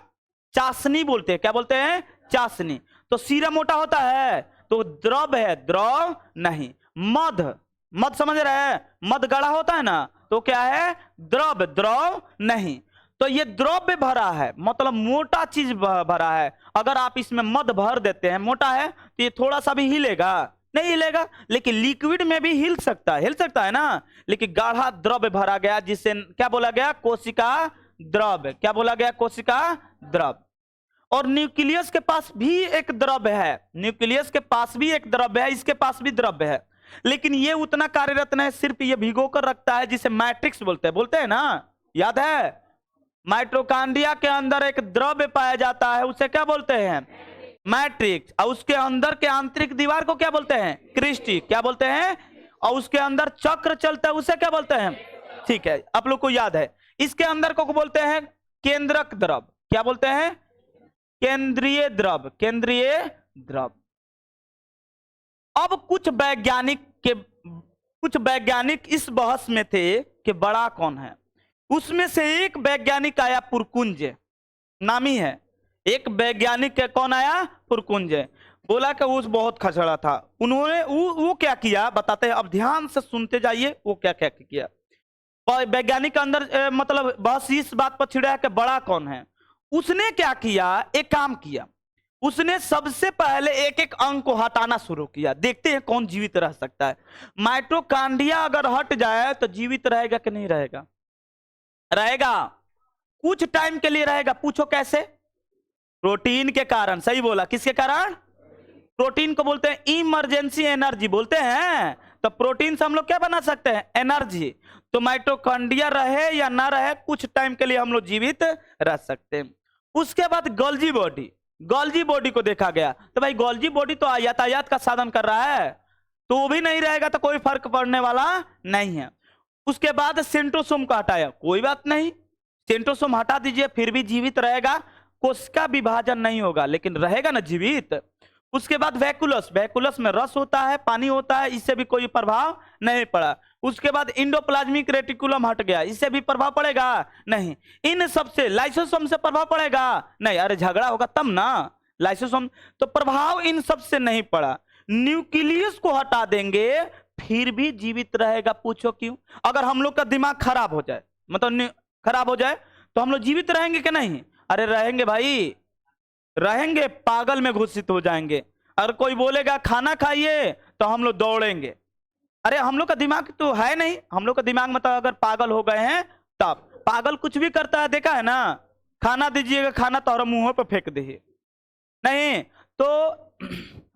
चाशनी बोलते हैं। क्या बोलते हैं? चाशनी। तो सीरा मोटा होता है तो द्रव है, द्रव नहीं। मध, मध समझ रहे हैं? मध गाढ़ा होता है ना, तो क्या है? द्रव, द्रव नहीं। तो ये द्रव्य भरा है, मतलब मोटा चीज भरा है। अगर आप इसमें मध भर देते हैं, मोटा है, तो ये थोड़ा सा भी हिलेगा? नहीं हिलेगा। लेकिन लिक्विड में भी हिल सकता है, हिल सकता है ना। लेकिन गाढ़ा द्रव्य भरा गया, जिससे क्या बोला गया? कोशिका द्रव। क्या बोला गया? कोशिका द्रव। और न्यूक्लियस के पास भी एक द्रव्य है, न्यूक्लियस के पास भी एक द्रव्य है, इसके पास भी द्रव्य है, लेकिन ये उतना कार्यरत नहीं, सिर्फ ये भिगो कर रखता है, जिसे मैट्रिक्स बोलते हैं ना, याद है? माइटोकांड्रिया के अंदर एक द्रव्य पाया जाता है, उसे क्या बोलते हैं? मैट्रिक्स। और उसके अंदर के आंतरिक दीवार को क्या बोलते हैं? क्रिस्टी। क्या बोलते हैं? और उसके अंदर चक्र चलता है, उसे क्या बोलते हैं? ठीक है, आप लोग को याद है। इसके अंदर को बोलते हैं केंद्रक द्रव। क्या बोलते हैं? केंद्रीय द्रव, केंद्रीय द्रव। अब कुछ वैज्ञानिक इस बहस में थे कि बड़ा कौन है। उसमें से एक वैज्ञानिक आया, पुरकुंज नामी है एक वैज्ञानिक। कौन आया? पुरकुंज। बोला कि उस बहुत खचड़ा था। उन्होंने वो क्या किया बताते हैं, अब ध्यान से सुनते जाइए वो क्या क्या किया। वैज्ञानिक के अंदर मतलब बस इस बात पर छिड़ा है कि बड़ा कौन है। उसने क्या किया? एक काम किया, उसने सबसे पहले एक एक अंग को हटाना शुरू किया। देखते हैं कौन जीवित रह सकता है। माइटोकांड्रिया अगर हट जाए तो जीवित रहेगा कि नहीं रहेगा? रहेगा, कुछ टाइम के लिए रहेगा। पूछो कैसे? प्रोटीन के कारण। सही बोला, किसके कारण? प्रोटीन को बोलते हैं इमरजेंसी एनर्जी, बोलते हैं। तो प्रोटीन से हम लोग क्या बना सकते हैं? एनर्जी। तो माइटोकॉन्ड्रिया रहे या ना रहे, कुछ टाइम के लिए हम लोग जीवित रह सकते हैं। उसके बाद गोल्जी बॉडी, गोल्जी बॉडी को देखा गया। तो भाई गोल्जी बॉडी तो यातायात का साधन कर रहा है, तो वो भी नहीं रहेगा तो कोई फर्क पड़ने वाला नहीं है। उसके बाद सेंट्रोसोम को हटाया, कोई बात नहीं, सेंट्रोसोम हटा दीजिए, फिर भी जीवित रहेगा, कोशिका विभाजन नहीं होगा लेकिन रहेगा ना जीवित। उसके बाद वैकुलस, वैकुलस में रस होता है, पानी होता है, इससे भी कोई प्रभाव नहीं पड़ा। उसके बाद इंडोप्लाज्मिक रेटिकुलम हट गया, इससे भी प्रभाव पड़ेगा नहीं। इन सबसे लाइसोसोम से प्रभाव पड़ेगा नहीं, अरे झगड़ा होगा तब ना लाइसोसोम, तो प्रभाव इन सबसे नहीं पड़ा। न्यूक्लियस को हटा देंगे फिर भी जीवित रहेगा, पूछो क्यों? अगर हम लोग का दिमाग खराब हो जाए, मतलब खराब हो जाए, तो हम लोग जीवित रहेंगे कि नहीं? अरे रहेंगे भाई, रहेंगे, पागल में घोषित हो जाएंगे। अगर कोई बोलेगा खाना खाइए तो हम लोग दौड़ेंगे। अरे हम लोग का दिमाग तो है नहीं, हम लोग का दिमाग मतलब अगर पागल हो गए हैं तब। पागल कुछ भी करता है, देखा है ना, खाना दीजिएगा, खाना तो मुंह पे फेंक दे नहीं। तो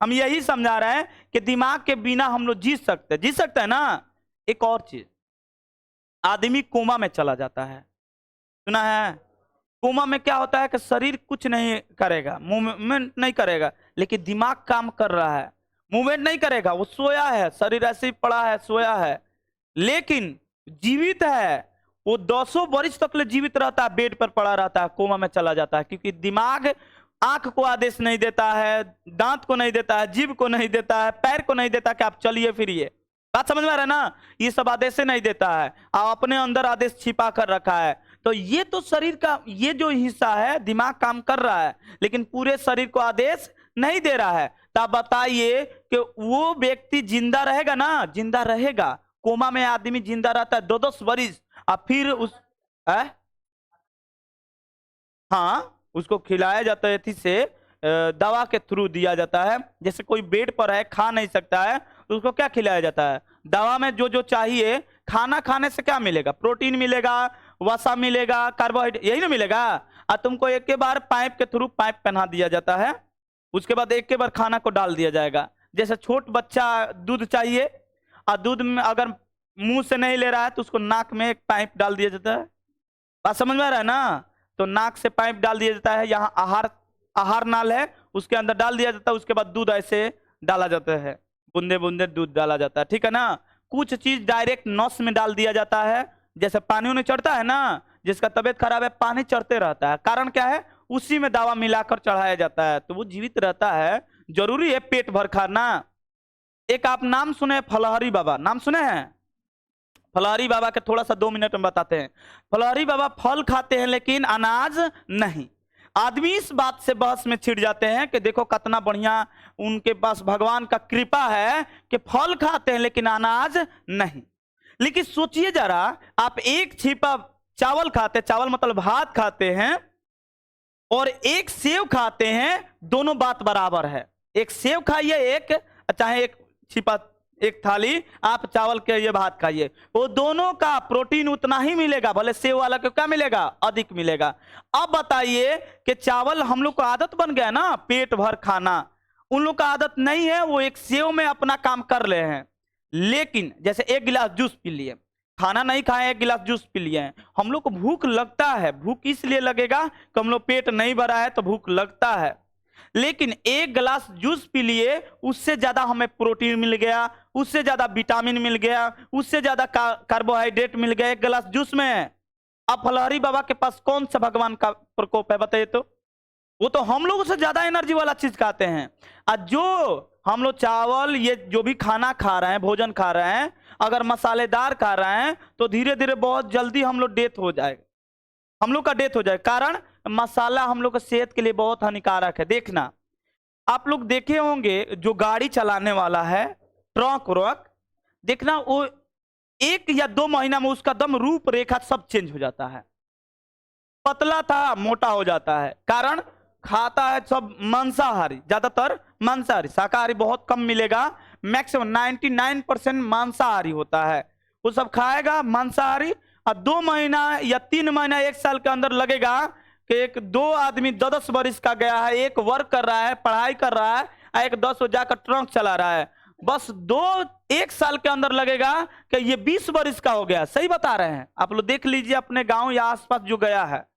हम यही समझा रहे हैं कि दिमाग के बिना हम लोग जी सकते हैं ना। एक और चीज, आदमी कोमा में चला जाता है, सुना है? कोमा में क्या होता है कि शरीर कुछ नहीं करेगा, मूवमेंट नहीं करेगा, लेकिन दिमाग काम कर रहा है। मूवमेंट नहीं करेगा, वो सोया है, शरीर ऐसे ही पड़ा है, सोया है, लेकिन जीवित है। वो 200 वर्ष तक ले जीवित रहता है, बेड पर पड़ा रहता है, कोमा में चला जाता है, क्योंकि दिमाग आंख को आदेश नहीं देता है, दांत को नहीं देता है, जीभ को नहीं देता है, पैर को नहीं देता कि आप चलिए फिरिए। बात समझ में आ रहा है ना? ये सब आदेश नहीं देता है, आप अपने अंदर आदेश छिपा कर रखा है। तो ये तो शरीर का ये जो हिस्सा है, दिमाग काम कर रहा है लेकिन पूरे शरीर को आदेश नहीं दे रहा है। तो आप बताइए कि वो व्यक्ति जिंदा रहेगा ना? जिंदा रहेगा। कोमा में आदमी जिंदा रहता है 2-2 वर्ष, और फिर हाँ, उसको खिलाया जाता है, थी से दवा के थ्रू दिया जाता है। जैसे कोई बेड पर है, खा नहीं सकता है, तो उसको क्या खिलाया जाता है? दवा में जो जो चाहिए। खाना खाने से क्या मिलेगा? प्रोटीन मिलेगा, वसा मिलेगा, कार्बोहाइड्रेट, यही ना मिलेगा। और तुमको एक के बार पाइप के थ्रू पाइप पहना दिया जाता है, उसके बाद एक के बार खाना को डाल दिया जाएगा। जैसे छोट बच्चा दूध चाहिए, और दूध में अगर मुंह से नहीं ले रहा है तो उसको नाक में एक पाइप डाल दिया जाता है। बात समझ में आ रहा है ना? तो नाक से पाइप डाल दिया जाता है, यहाँ आहार नाल है, उसके अंदर डाल दिया जाता है, उसके बाद दूध ऐसे डाला जाता है, बूंदे बूंदे दूध डाला जाता है, ठीक है ना? कुछ चीज डायरेक्ट नस में डाल दिया जाता है, जैसे पानी उन्हें चढ़ता है ना, जिसका तबीयत खराब है पानी चढ़ते रहता है, कारण क्या है? उसी में दवा मिलाकर चढ़ाया जाता है, तो वो जीवित रहता है। जरूरी है पेट भर खाना। एक आप नाम सुने, फलहरी बाबा, नाम सुने हैं? फलहरी बाबा के थोड़ा सा 2 मिनट में बताते हैं। फलहरी बाबा फल खाते हैं लेकिन अनाज नहीं। आदमी इस बात से बहस में छिड़ जाते हैं कि देखो कितना बढ़िया उनके पास भगवान का कृपा है कि फल खाते हैं लेकिन अनाज नहीं। लेकिन सोचिए जरा, आप एक छिपा चावल खाते, चावल मतलब भात खाते हैं, और एक सेव खाते हैं, दोनों बात बराबर है। एक सेव खाइए, एक चाहे एक छिपा एक थाली आप चावल के ये भात खाइए, वो दोनों का प्रोटीन उतना ही मिलेगा, भले सेव वाला को क्या मिलेगा? अधिक मिलेगा। अब बताइए कि चावल हम लोग को आदत बन गया ना पेट भर खाना, उन लोग का आदत नहीं है, वो एक सेव में अपना काम कर रहे हैं। लेकिन जैसे एक गिलास जूस पी लिए, खाना नहीं खाए, एक गिलास जूस पी लिए हैं, हम लोग को भूख लगता है। भूख इसलिए लगेगा कि हम लोग पेट नहीं भरा है तो भूख लगता है, लेकिन एक गिलास जूस पी लिए, उससे ज्यादा हमें प्रोटीन मिल गया, उससे ज्यादा विटामिन मिल गया, उससे ज्यादा कार्बोहाइड्रेट मिल गया एक गिलास जूस में। अब फलहरी बाबा के पास कौन सा भगवान का प्रकोप है बताइए? तो वो तो हम लोगों से ज्यादा एनर्जी वाला चीज खाते हैं। और जो हम लोग चावल ये जो भी खाना खा रहे हैं, भोजन खा रहे हैं, अगर मसालेदार खा रहे हैं तो धीरे धीरे बहुत जल्दी हम लोग डेथ हो जाएगा, हम लोग का डेथ हो जाए। कारण मसाला हम लोग का सेहत के लिए बहुत हानिकारक है। देखना, आप लोग देखे होंगे जो गाड़ी चलाने वाला है, ट्रक व्रक, देखना वो 1 या 2 महीना में उसका दम रूपरेखा सब चेंज हो जाता है। पतला था मोटा हो जाता है, कारण खाता है सब मांसाहारी, ज्यादातर मांसाहारी, शाकाहारी बहुत कम मिलेगा। मैक्सिमम 99% मांसाहारी होता है, वो सब खाएगा मांसाहारी। और 2 महीना या 3 महीना 1 साल के अंदर लगेगा कि 1-2 आदमी 10-10 वर्ष का गया है, एक वर्क कर रहा है, पढ़ाई कर रहा है, एक 10 जाकर ट्रंक चला रहा है, बस 1 साल के अंदर लगेगा कि ये 20 वर्ष का हो गया। सही बता रहे हैं आप लोग, देख लीजिए अपने गांव या आसपास जो गया है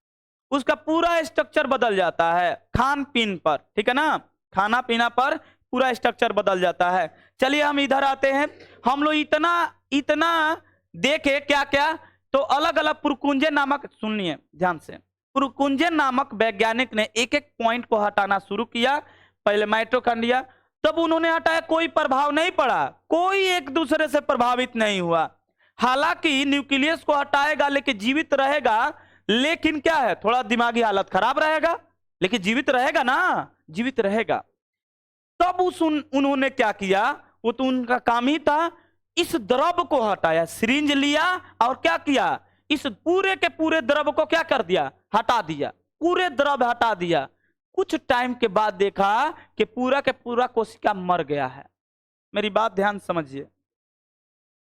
उसका पूरा स्ट्रक्चर बदल जाता है खान पीन पर, ठीक है ना, खाना पीना पर पूरा स्ट्रक्चर बदल जाता है। चलिए हम इधर आते हैं। हम लोग इतना देखे क्या क्या, तो अलग अलग पुरकुंजे नामक, सुनिए ध्यान से, पुरकुंजे नामक वैज्ञानिक ने एक एक पॉइंट को हटाना शुरू किया। पहले माइटोकॉन्ड्रिया, तब उन्होंने हटाया, कोई प्रभाव नहीं पड़ा, कोई एक दूसरे से प्रभावित नहीं हुआ। हालांकि न्यूक्लियस को हटाएगा लेकिन जीवित रहेगा, लेकिन क्या है, थोड़ा दिमागी हालत खराब रहेगा, लेकिन जीवित रहेगा ना, जीवित रहेगा। तब उन्होंने क्या किया, वो तो उनका काम ही था, इस द्रव को हटाया, सिरिंज लिया और क्या किया, इस पूरे के पूरे द्रव को क्या कर दिया, हटा दिया, पूरे द्रव हटा दिया। कुछ टाइम के बाद देखा कि पूरा के पूरा कोशिका मर गया है। मेरी बात ध्यान समझिए,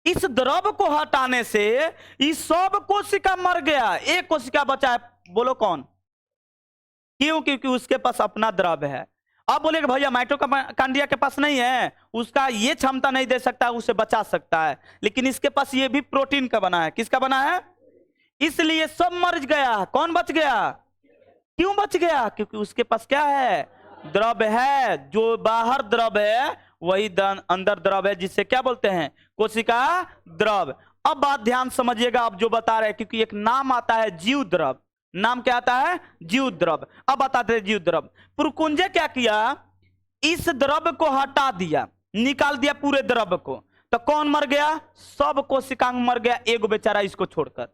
इस द्रव को हटाने से इस सब कोशिका मर गया, एक कोशिका बचा है, बोलो कौन? क्यों? क्योंकि उसके पास अपना द्रव है। अब बोलेगा भैया माइटोकॉन्ड्रिया के पास नहीं है, उसका ये क्षमता नहीं दे सकता, उसे बचा सकता है, लेकिन इसके पास ये भी प्रोटीन का बना है। किसका बना है? इसलिए सब मर गया। कौन बच गया? क्यों बच गया? क्योंकि उसके पास क्या है, द्रव है। जो बाहर द्रव है वही अंदर द्रव है, जिससे क्या बोलते हैं, कोशिका द्रव। अब बात ध्यान समझिएगा, अब जो बता रहे हैं, क्योंकि एक नाम आता है जीव द्रव। नाम क्या आता है? जीव द्रव। अब बताते हैं जीव द्रव। पुरकुंजे क्या किया, इस द्रव को हटा दिया, निकाल दिया पूरे द्रव को, तो कौन मर गया? सब कोशिकांग मर गया, एगो बेचारा इसको छोड़कर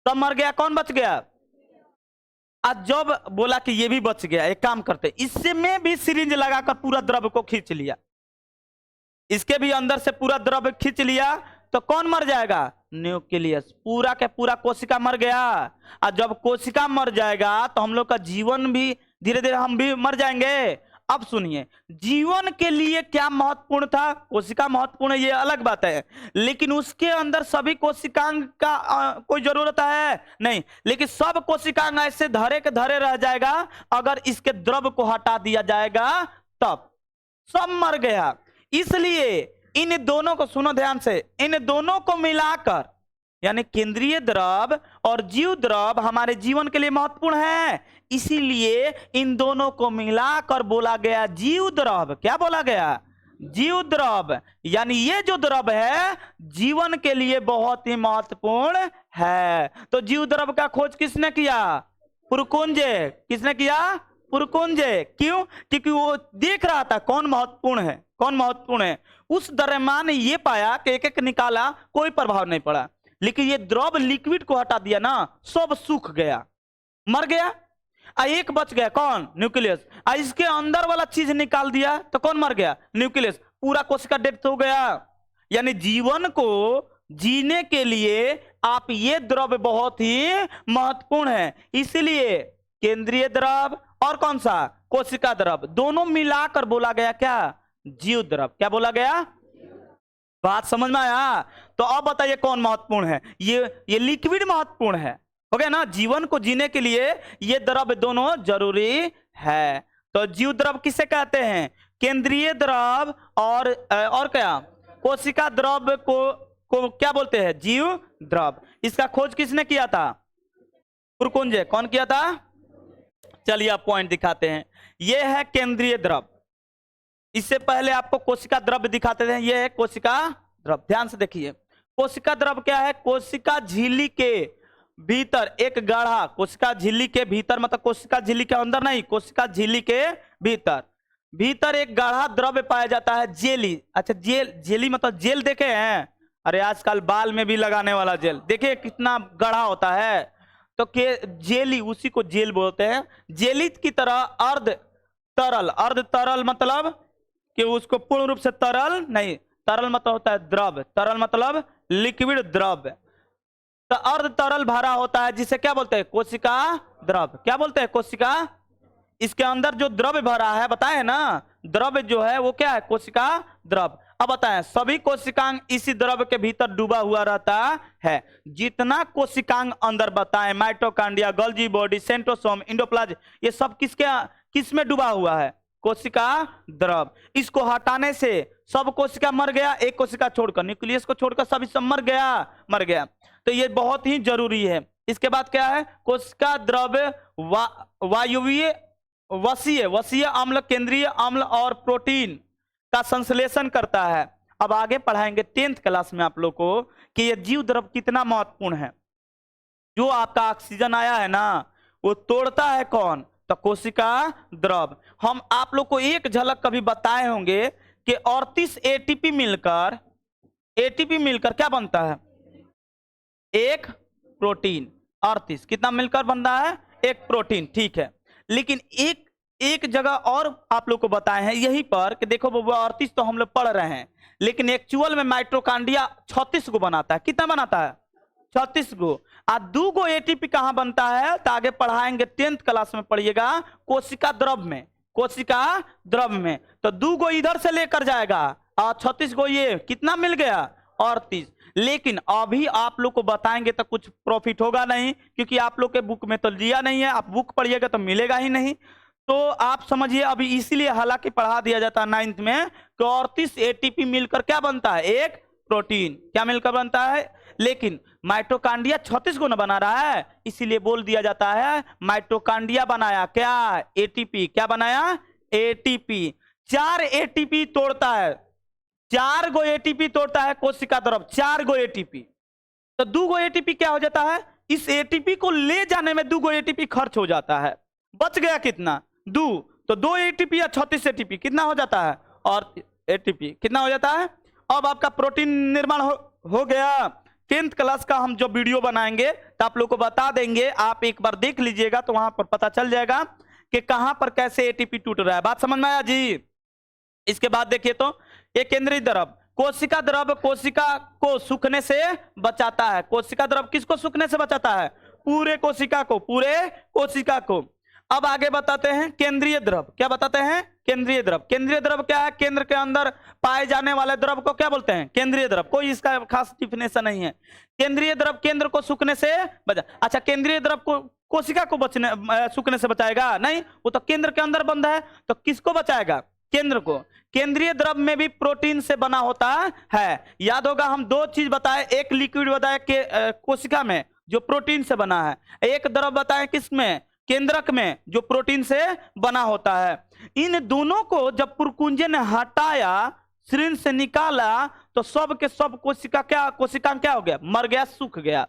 सब मर गया। कौन बच गया? आज जब बोला कि ये भी बच गया, एक काम करते, इससे में भी सिरिंज लगाकर पूरा द्रव को खींच लिया, इसके भी अंदर से पूरा द्रव खींच लिया, तो कौन मर जाएगा? न्यूक्लियस। पूरा के पूरा कोशिका मर गया। और जब कोशिका मर जाएगा तो हम लोग का जीवन भी धीरे धीरे हम भी मर जाएंगे। अब सुनिए, जीवन के लिए क्या महत्वपूर्ण था? कोशिका महत्वपूर्ण है, ये अलग बात है, लेकिन उसके अंदर सभी कोशिकांग का कोई जरूरत है नहीं, लेकिन सब कोशिकांग ऐसे धरे के धरे रह जाएगा। अगर इसके द्रव को हटा दिया जाएगा तब सब मर गया। इसलिए इन दोनों को सुनो ध्यान से, इन दोनों को मिलाकर, यानी केंद्रीय द्रव और जीव द्रव हमारे जीवन के लिए महत्वपूर्ण है, इसीलिए इन दोनों को मिलाकर बोला गया जीव द्रव। क्या बोला गया? जीव द्रव। यानी ये जो द्रव है जीवन के लिए बहुत ही महत्वपूर्ण है। तो जीव द्रव का खोज किसने किया? पुरकुंजे। किसने किया? पुरकुंजे। क्यों? क्योंकि वो देख रहा था कौन महत्वपूर्ण है, कौन महत्वपूर्ण है। उस दरम्यान ये पाया कि एक एक निकाला, कोई प्रभाव नहीं पड़ा, लेकिन ये द्रव लिक्विड को हटा दिया ना, सब सूख गया, मर गया। एक बच गया, कौन? न्यूक्लियस। इसके अंदर वाला चीज निकाल दिया तो कौन मर गया? न्यूक्लियस। पूरा कोशिका डेथ हो गया। यानी जीवन को जीने के लिए आप ये द्रव बहुत ही महत्वपूर्ण है। इसलिए केंद्रीय द्रव और कौन सा? कोशिका द्रव, दोनों मिलाकर बोला गया क्या? जीव द्रव। क्या बोला गया? बात समझ में आया? तो अब बताइए कौन महत्वपूर्ण है? ये लिक्विड महत्वपूर्ण है, हो गया ना। जीवन को जीने के लिए ये द्रव दोनों जरूरी है। तो जीव द्रव किसे कहते हैं? केंद्रीय द्रव और क्या? कोशिका द्रव को क्या बोलते हैं? जीव द्रव। इसका खोज किसने किया था? पुरकुंजे। कौन किया था? चलिए आप पॉइंट दिखाते हैं। यह है केंद्रीय द्रव। इससे पहले आपको कोशिका द्रव दिखाते थे। यह है कोशिका द्रव। ध्यान से देखिए, कोशिका द्रव क्या है? कोशिका झिल्ली के भीतर एक गाढ़ा, कोशिका झिल्ली के भीतर, मतलब कोशिका झिल्ली के अंदर नहीं, कोशिका झिल्ली के भीतर एक गाढ़ा द्रव्य पाया जाता है, जेली। अच्छा, जेली मतलब जेल देखे हैं? अरे आजकल बाल में भी लगाने वाला जेल, देखिए कितना गाढ़ा होता है। तो जेली, उसी को जेल बोलते हैं। जेली की तरह अर्ध तरल मतलब कि उसको पूर्ण रूप से तरल नहीं, तरल मतलब होता है द्रव, तरल मतलब लिक्विड द्रव। तो अर्ध तरल भरा होता है, जिसे क्या बोलते हैं? कोशिका द्रव। क्या बोलते हैं? कोशिका। इसके अंदर जो द्रव भरा है, बताए ना, द्रव जो है वो क्या है? कोशिका द्रव। अब बताएं, सभी कोशिकांग इसी द्रव के भीतर डूबा हुआ रहता है। जितना कोशिकांग अंदर बताएं, mitochondria, Golgi body, centrosome, endoplasm, ये सब किस में डूबा हुआ है? कोशिका द्रव। इसको हटाने से सब कोशिका मर गया, एक कोशिका छोड़कर, न्यूक्लियस को छोड़कर सभी सब मर गया। तो ये बहुत ही जरूरी है। इसके बाद क्या है, कोशिका द्रव वायवीय वसीय अम्ल, केंद्रीय अम्ल और प्रोटीन का संश्लेषण करता है। अब आगे पढ़ाएंगे 10th क्लास में आप लोग को कि ये जीव द्रव कितना महत्वपूर्ण है। जो आपका ऑक्सीजन आया है ना, वो तोड़ता है कौन, तो कोशिका द्रव। हम आप लोग को एक झलक कभी बताए होंगे कि 38 एटीपी मिलकर क्या बनता है, एक प्रोटीन। 38 कितना मिलकर बनता है, एक प्रोटीन, ठीक है। लेकिन एक जगह और आप लोग को बताए हैं यहीं पर कि देखो वो 38 तो हम लोग पढ़ रहे हैं, लेकिन एक्चुअल में माइटोकांड्रिया 36 को बनाता है। कितना बनाता है, 36 गो। 2 गो एटीपी कहां बनता है, तो आगे पढ़ाएंगे 10th क्लास में पढ़िएगा, कोशिका द्रव में, कोशिका द्रव में। तो 2 गो इधर से लेकर जाएगा और 36 गो ये, कितना मिल गया, 38। लेकिन अभी आप लोग को बताएंगे तो कुछ प्रॉफिट होगा नहीं, क्योंकि आप लोग के बुक में तो दिया नहीं है, आप बुक पढ़िएगा तो मिलेगा ही नहीं। तो आप समझिए अभी इसीलिए हालांकि पढ़ा दिया जाता है 9th में कि 38 एटीपी मिलकर क्या बनता है, एक प्रोटीन। क्या मिलकर बनता है, लेकिन माइटोकांड्रिया 36 को न बना रहा है, इसीलिए बोल दिया जाता है माइटोकांड्रिया बनाया क्या, एटीपी। क्या बनाया, एटीपी। 4 एटीपी तोड़ता है, 4 गो एटीपी तोड़ता है कोशिका द्रव, 4 गो एटीपी। तो 2 गो एटीपी क्या हो जाता है, इस एटीपी को ले जाने में 2 गो एटीपी खर्च हो जाता है। बच गया कितना, 2। तो 2 एटीपी या 36 एटीपी कितना हो जाता है, और एटीपी कितना हो जाता है। अब आपका प्रोटीन निर्माण हो गया। 10th क्लास का हम जो वीडियो बनाएंगे तो आप लोग को बता देंगे, आप एक बार देख लीजिएगा तो वहां पर पता चल जाएगा कि कहां पर कैसे एटीपी टूट रहा है। बात समझ में आया जी। इसके बाद देखिए तो ये केंद्रीय द्रव, कोशिका द्रव कोशिका को सूखने से बचाता है। कोशिका द्रव किसको सूखने से बचाता है, पूरे कोशिका को, पूरे कोशिका को। अब आगे बताते हैं केंद्रीय द्रव। क्या बताते हैं, केंद्रीय द्रव। केंद्रीय द्रव क्या है, केंद्र के अंदर पाए जाने वाले द्रव को क्या बोलते हैं, केंद्रीय द्रव। कोई इसका खास डिफिनेशन नहीं है। केंद्रीय द्रव केंद्र को सूखने से बचा। अच्छा, केंद्रीय द्रव को कोशिका को सूखने से बचाएगा नहीं, वो तो केंद्र के अंदर बंद है, तो किसको बचाएगा, केंद्र को। केंद्रीय द्रव में भी प्रोटीन से बना होता है। याद होगा हम 2 चीज बताए, एक लिक्विड बताए कोशिका में जो प्रोटीन से बना है, एक द्रव बताए किसमें, केंद्रक में, जो प्रोटीन से बना होता है। इन दोनों को जब पुरकुंजे ने हटाया, सिरिंज से निकाला, तो सब के सब कोशिका क्या हो गया, मर गया, सूख गया।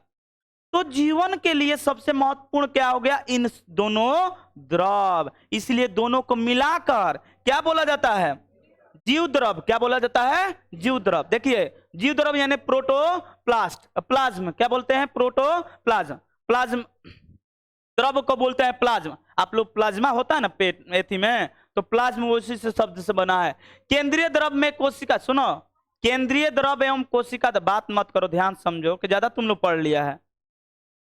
तो जीवन के लिए सबसे महत्वपूर्ण क्या हो गया, इन दोनों द्रव। इसलिए दोनों को मिलाकर क्या बोला जाता है, जीव द्रव। क्या बोला जाता है, जीव द्रव। देखिए जीव द्रव यानी प्लाज्म। क्या बोलते हैं, प्लाज्म द्रव को बोलते हैं प्लाज्मा। आप लोग प्लाज्मा होता है ना पेट एथी में, तो प्लाज्मा उसी से शब्द से बना है। केंद्रीय द्रव में कोशिका, सुनो, केंद्रीय द्रव एवं कोशिका, बात मत करो, ध्यान समझो कि ज्यादा तुम लोग पढ़ लिया है,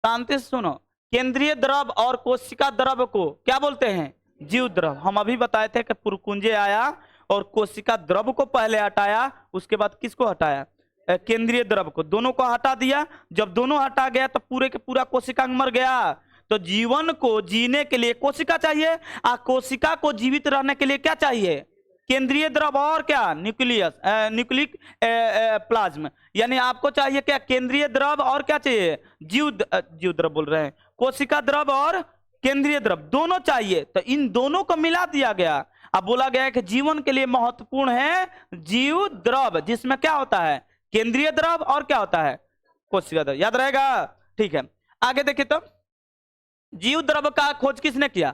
शांति से सुनो। केंद्रीय द्रव और कोशिका द्रव को क्या बोलते हैं, जीव द्रव। हम अभी बताए थे कि पुरकुंजे आया और कोशिका द्रव को पहले हटाया, उसके बाद किसको हटाया, केंद्रीय द्रव को। दोनों को हटा दिया। जब दोनों हटा गया तो पूरे के पूरा कोशिका मर गया। तो जीवन को जीने के लिए कोशिका चाहिए, कोशिका को जीवित रहने के लिए क्या चाहिए, केंद्रीय द्रव और क्या, न्यूक्लिक प्लाज्म। यानी आपको चाहिए क्या, केंद्रीय द्रव और क्या चाहिए, जीव द्रव बोल रहे हैं, कोशिका द्रव और केंद्रीय द्रव दोनों चाहिए। तो इन दोनों को मिला दिया गया। अब बोला गया है कि जीवन के लिए महत्वपूर्ण है जीव द्रव, जिसमें क्या होता है, केंद्रीय द्रव और क्या होता है, कोशिका द्रव। याद रहेगा, ठीक है। आगे देखिए तो जीव द्रव का खोज किसने किया,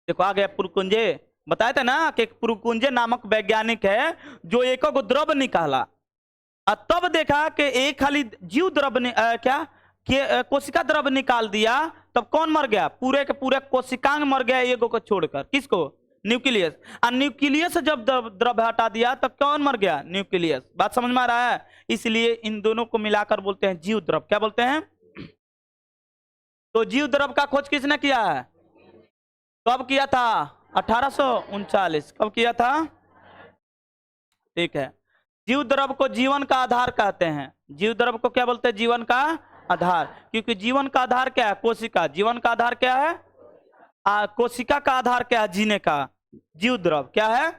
देखो आ गया पुरकुंजे। बताया था ना कि पुरकुंजे नामक वैज्ञानिक है जो एक द्रव निकाला, और तब देखा कि एक खाली जीव द्रव ने कोशिका द्रव निकाल दिया, तब कौन मर गया, पूरे के पूरे कोशिकांग मर गया, एगो को छोड़कर। किसको, न्यूक्लियस। और न्यूक्लियस जब द्रव हटा दिया तब कौन मर गया, न्यूक्लियस। बात समझ में आ रहा है। इसलिए इन दोनों को मिलाकर बोलते हैं जीव द्रव। क्या बोलते हैं, तो जीव द्रव का खोज किसने किया है, कब किया था, 1839। कब किया था, ठीक है। जीव द्रव को जीवन का आधार कहते हैं। जीव द्रव को क्या बोलते हैं, जीवन का आधार। क्योंकि जीवन का आधार क्या है, कोशिका। जीवन का आधार क्या है, कोशिका का आधार क्या है, जीने का, जीव द्रव क्या है,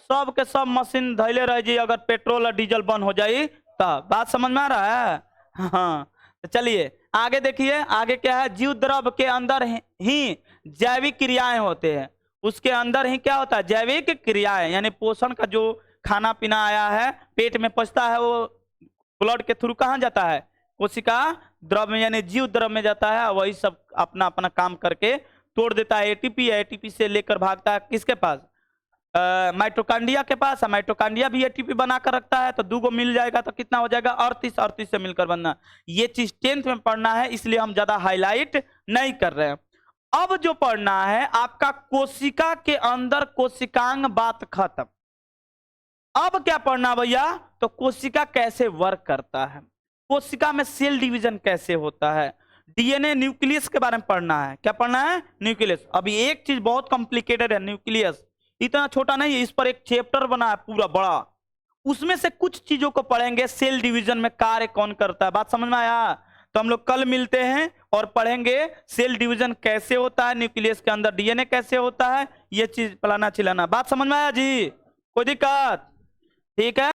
सब के सब मशीन धैले रह जी, अगर पेट्रोल और डीजल बंद हो जाई तब। बात समझ में आ रहा है? हाँ, तो चलिए आगे देखिए, आगे क्या है, जीव द्रव के अंदर ही जैविक क्रियाएं होते हैं, उसके अंदर ही क्या होता है, जैविक क्रियाएं, यानी पोषण का जो खाना पीना आया है पेट में पचता है, वो ब्लड के थ्रू कहाँ जाता है, कोशिका द्रव में यानी जीव द्रव में जाता है, वही सब अपना अपना काम करके तोड़ देता है। एटीपी, एटीपी से लेकर भागता है किसके पास, माइटोकांड्रिया के पास। माइटोकांड्रिया भी एटीपी बनाकर रखता है, तो 2 गो मिल जाएगा तो कितना हो जाएगा, 38, 38 से मिलकर बनना। ये चीज 10th में पढ़ना है, इसलिए हम ज्यादा हाईलाइट नहीं कर रहे हैं। अब जो पढ़ना है आपका कोशिका के अंदर कोशिकांग, बात खत्म। अब क्या पढ़ना भैया, तो कोशिका कैसे वर्क करता है, कोशिका में सेल डिवीजन कैसे होता है, डीएनए न्यूक्लियस के बारे में पढ़ना है। क्या पढ़ना है, न्यूक्लियस। अभी एक चीज बहुत कॉम्प्लिकेटेड है, न्यूक्लियस इतना छोटा नहीं है, इस पर एक चैप्टर बना है पूरा बड़ा, उसमें से कुछ चीजों को पढ़ेंगे, सेल डिवीजन में कार्य कौन करता है। बात समझ में आया? तो हम लोग कल मिलते हैं और पढ़ेंगे सेल डिवीजन कैसे होता है, न्यूक्लियस के अंदर डीएनए कैसे होता है, ये चीज फलाना चिलाना। बात समझ में आया जी? कोई दिक्कत? ठीक है।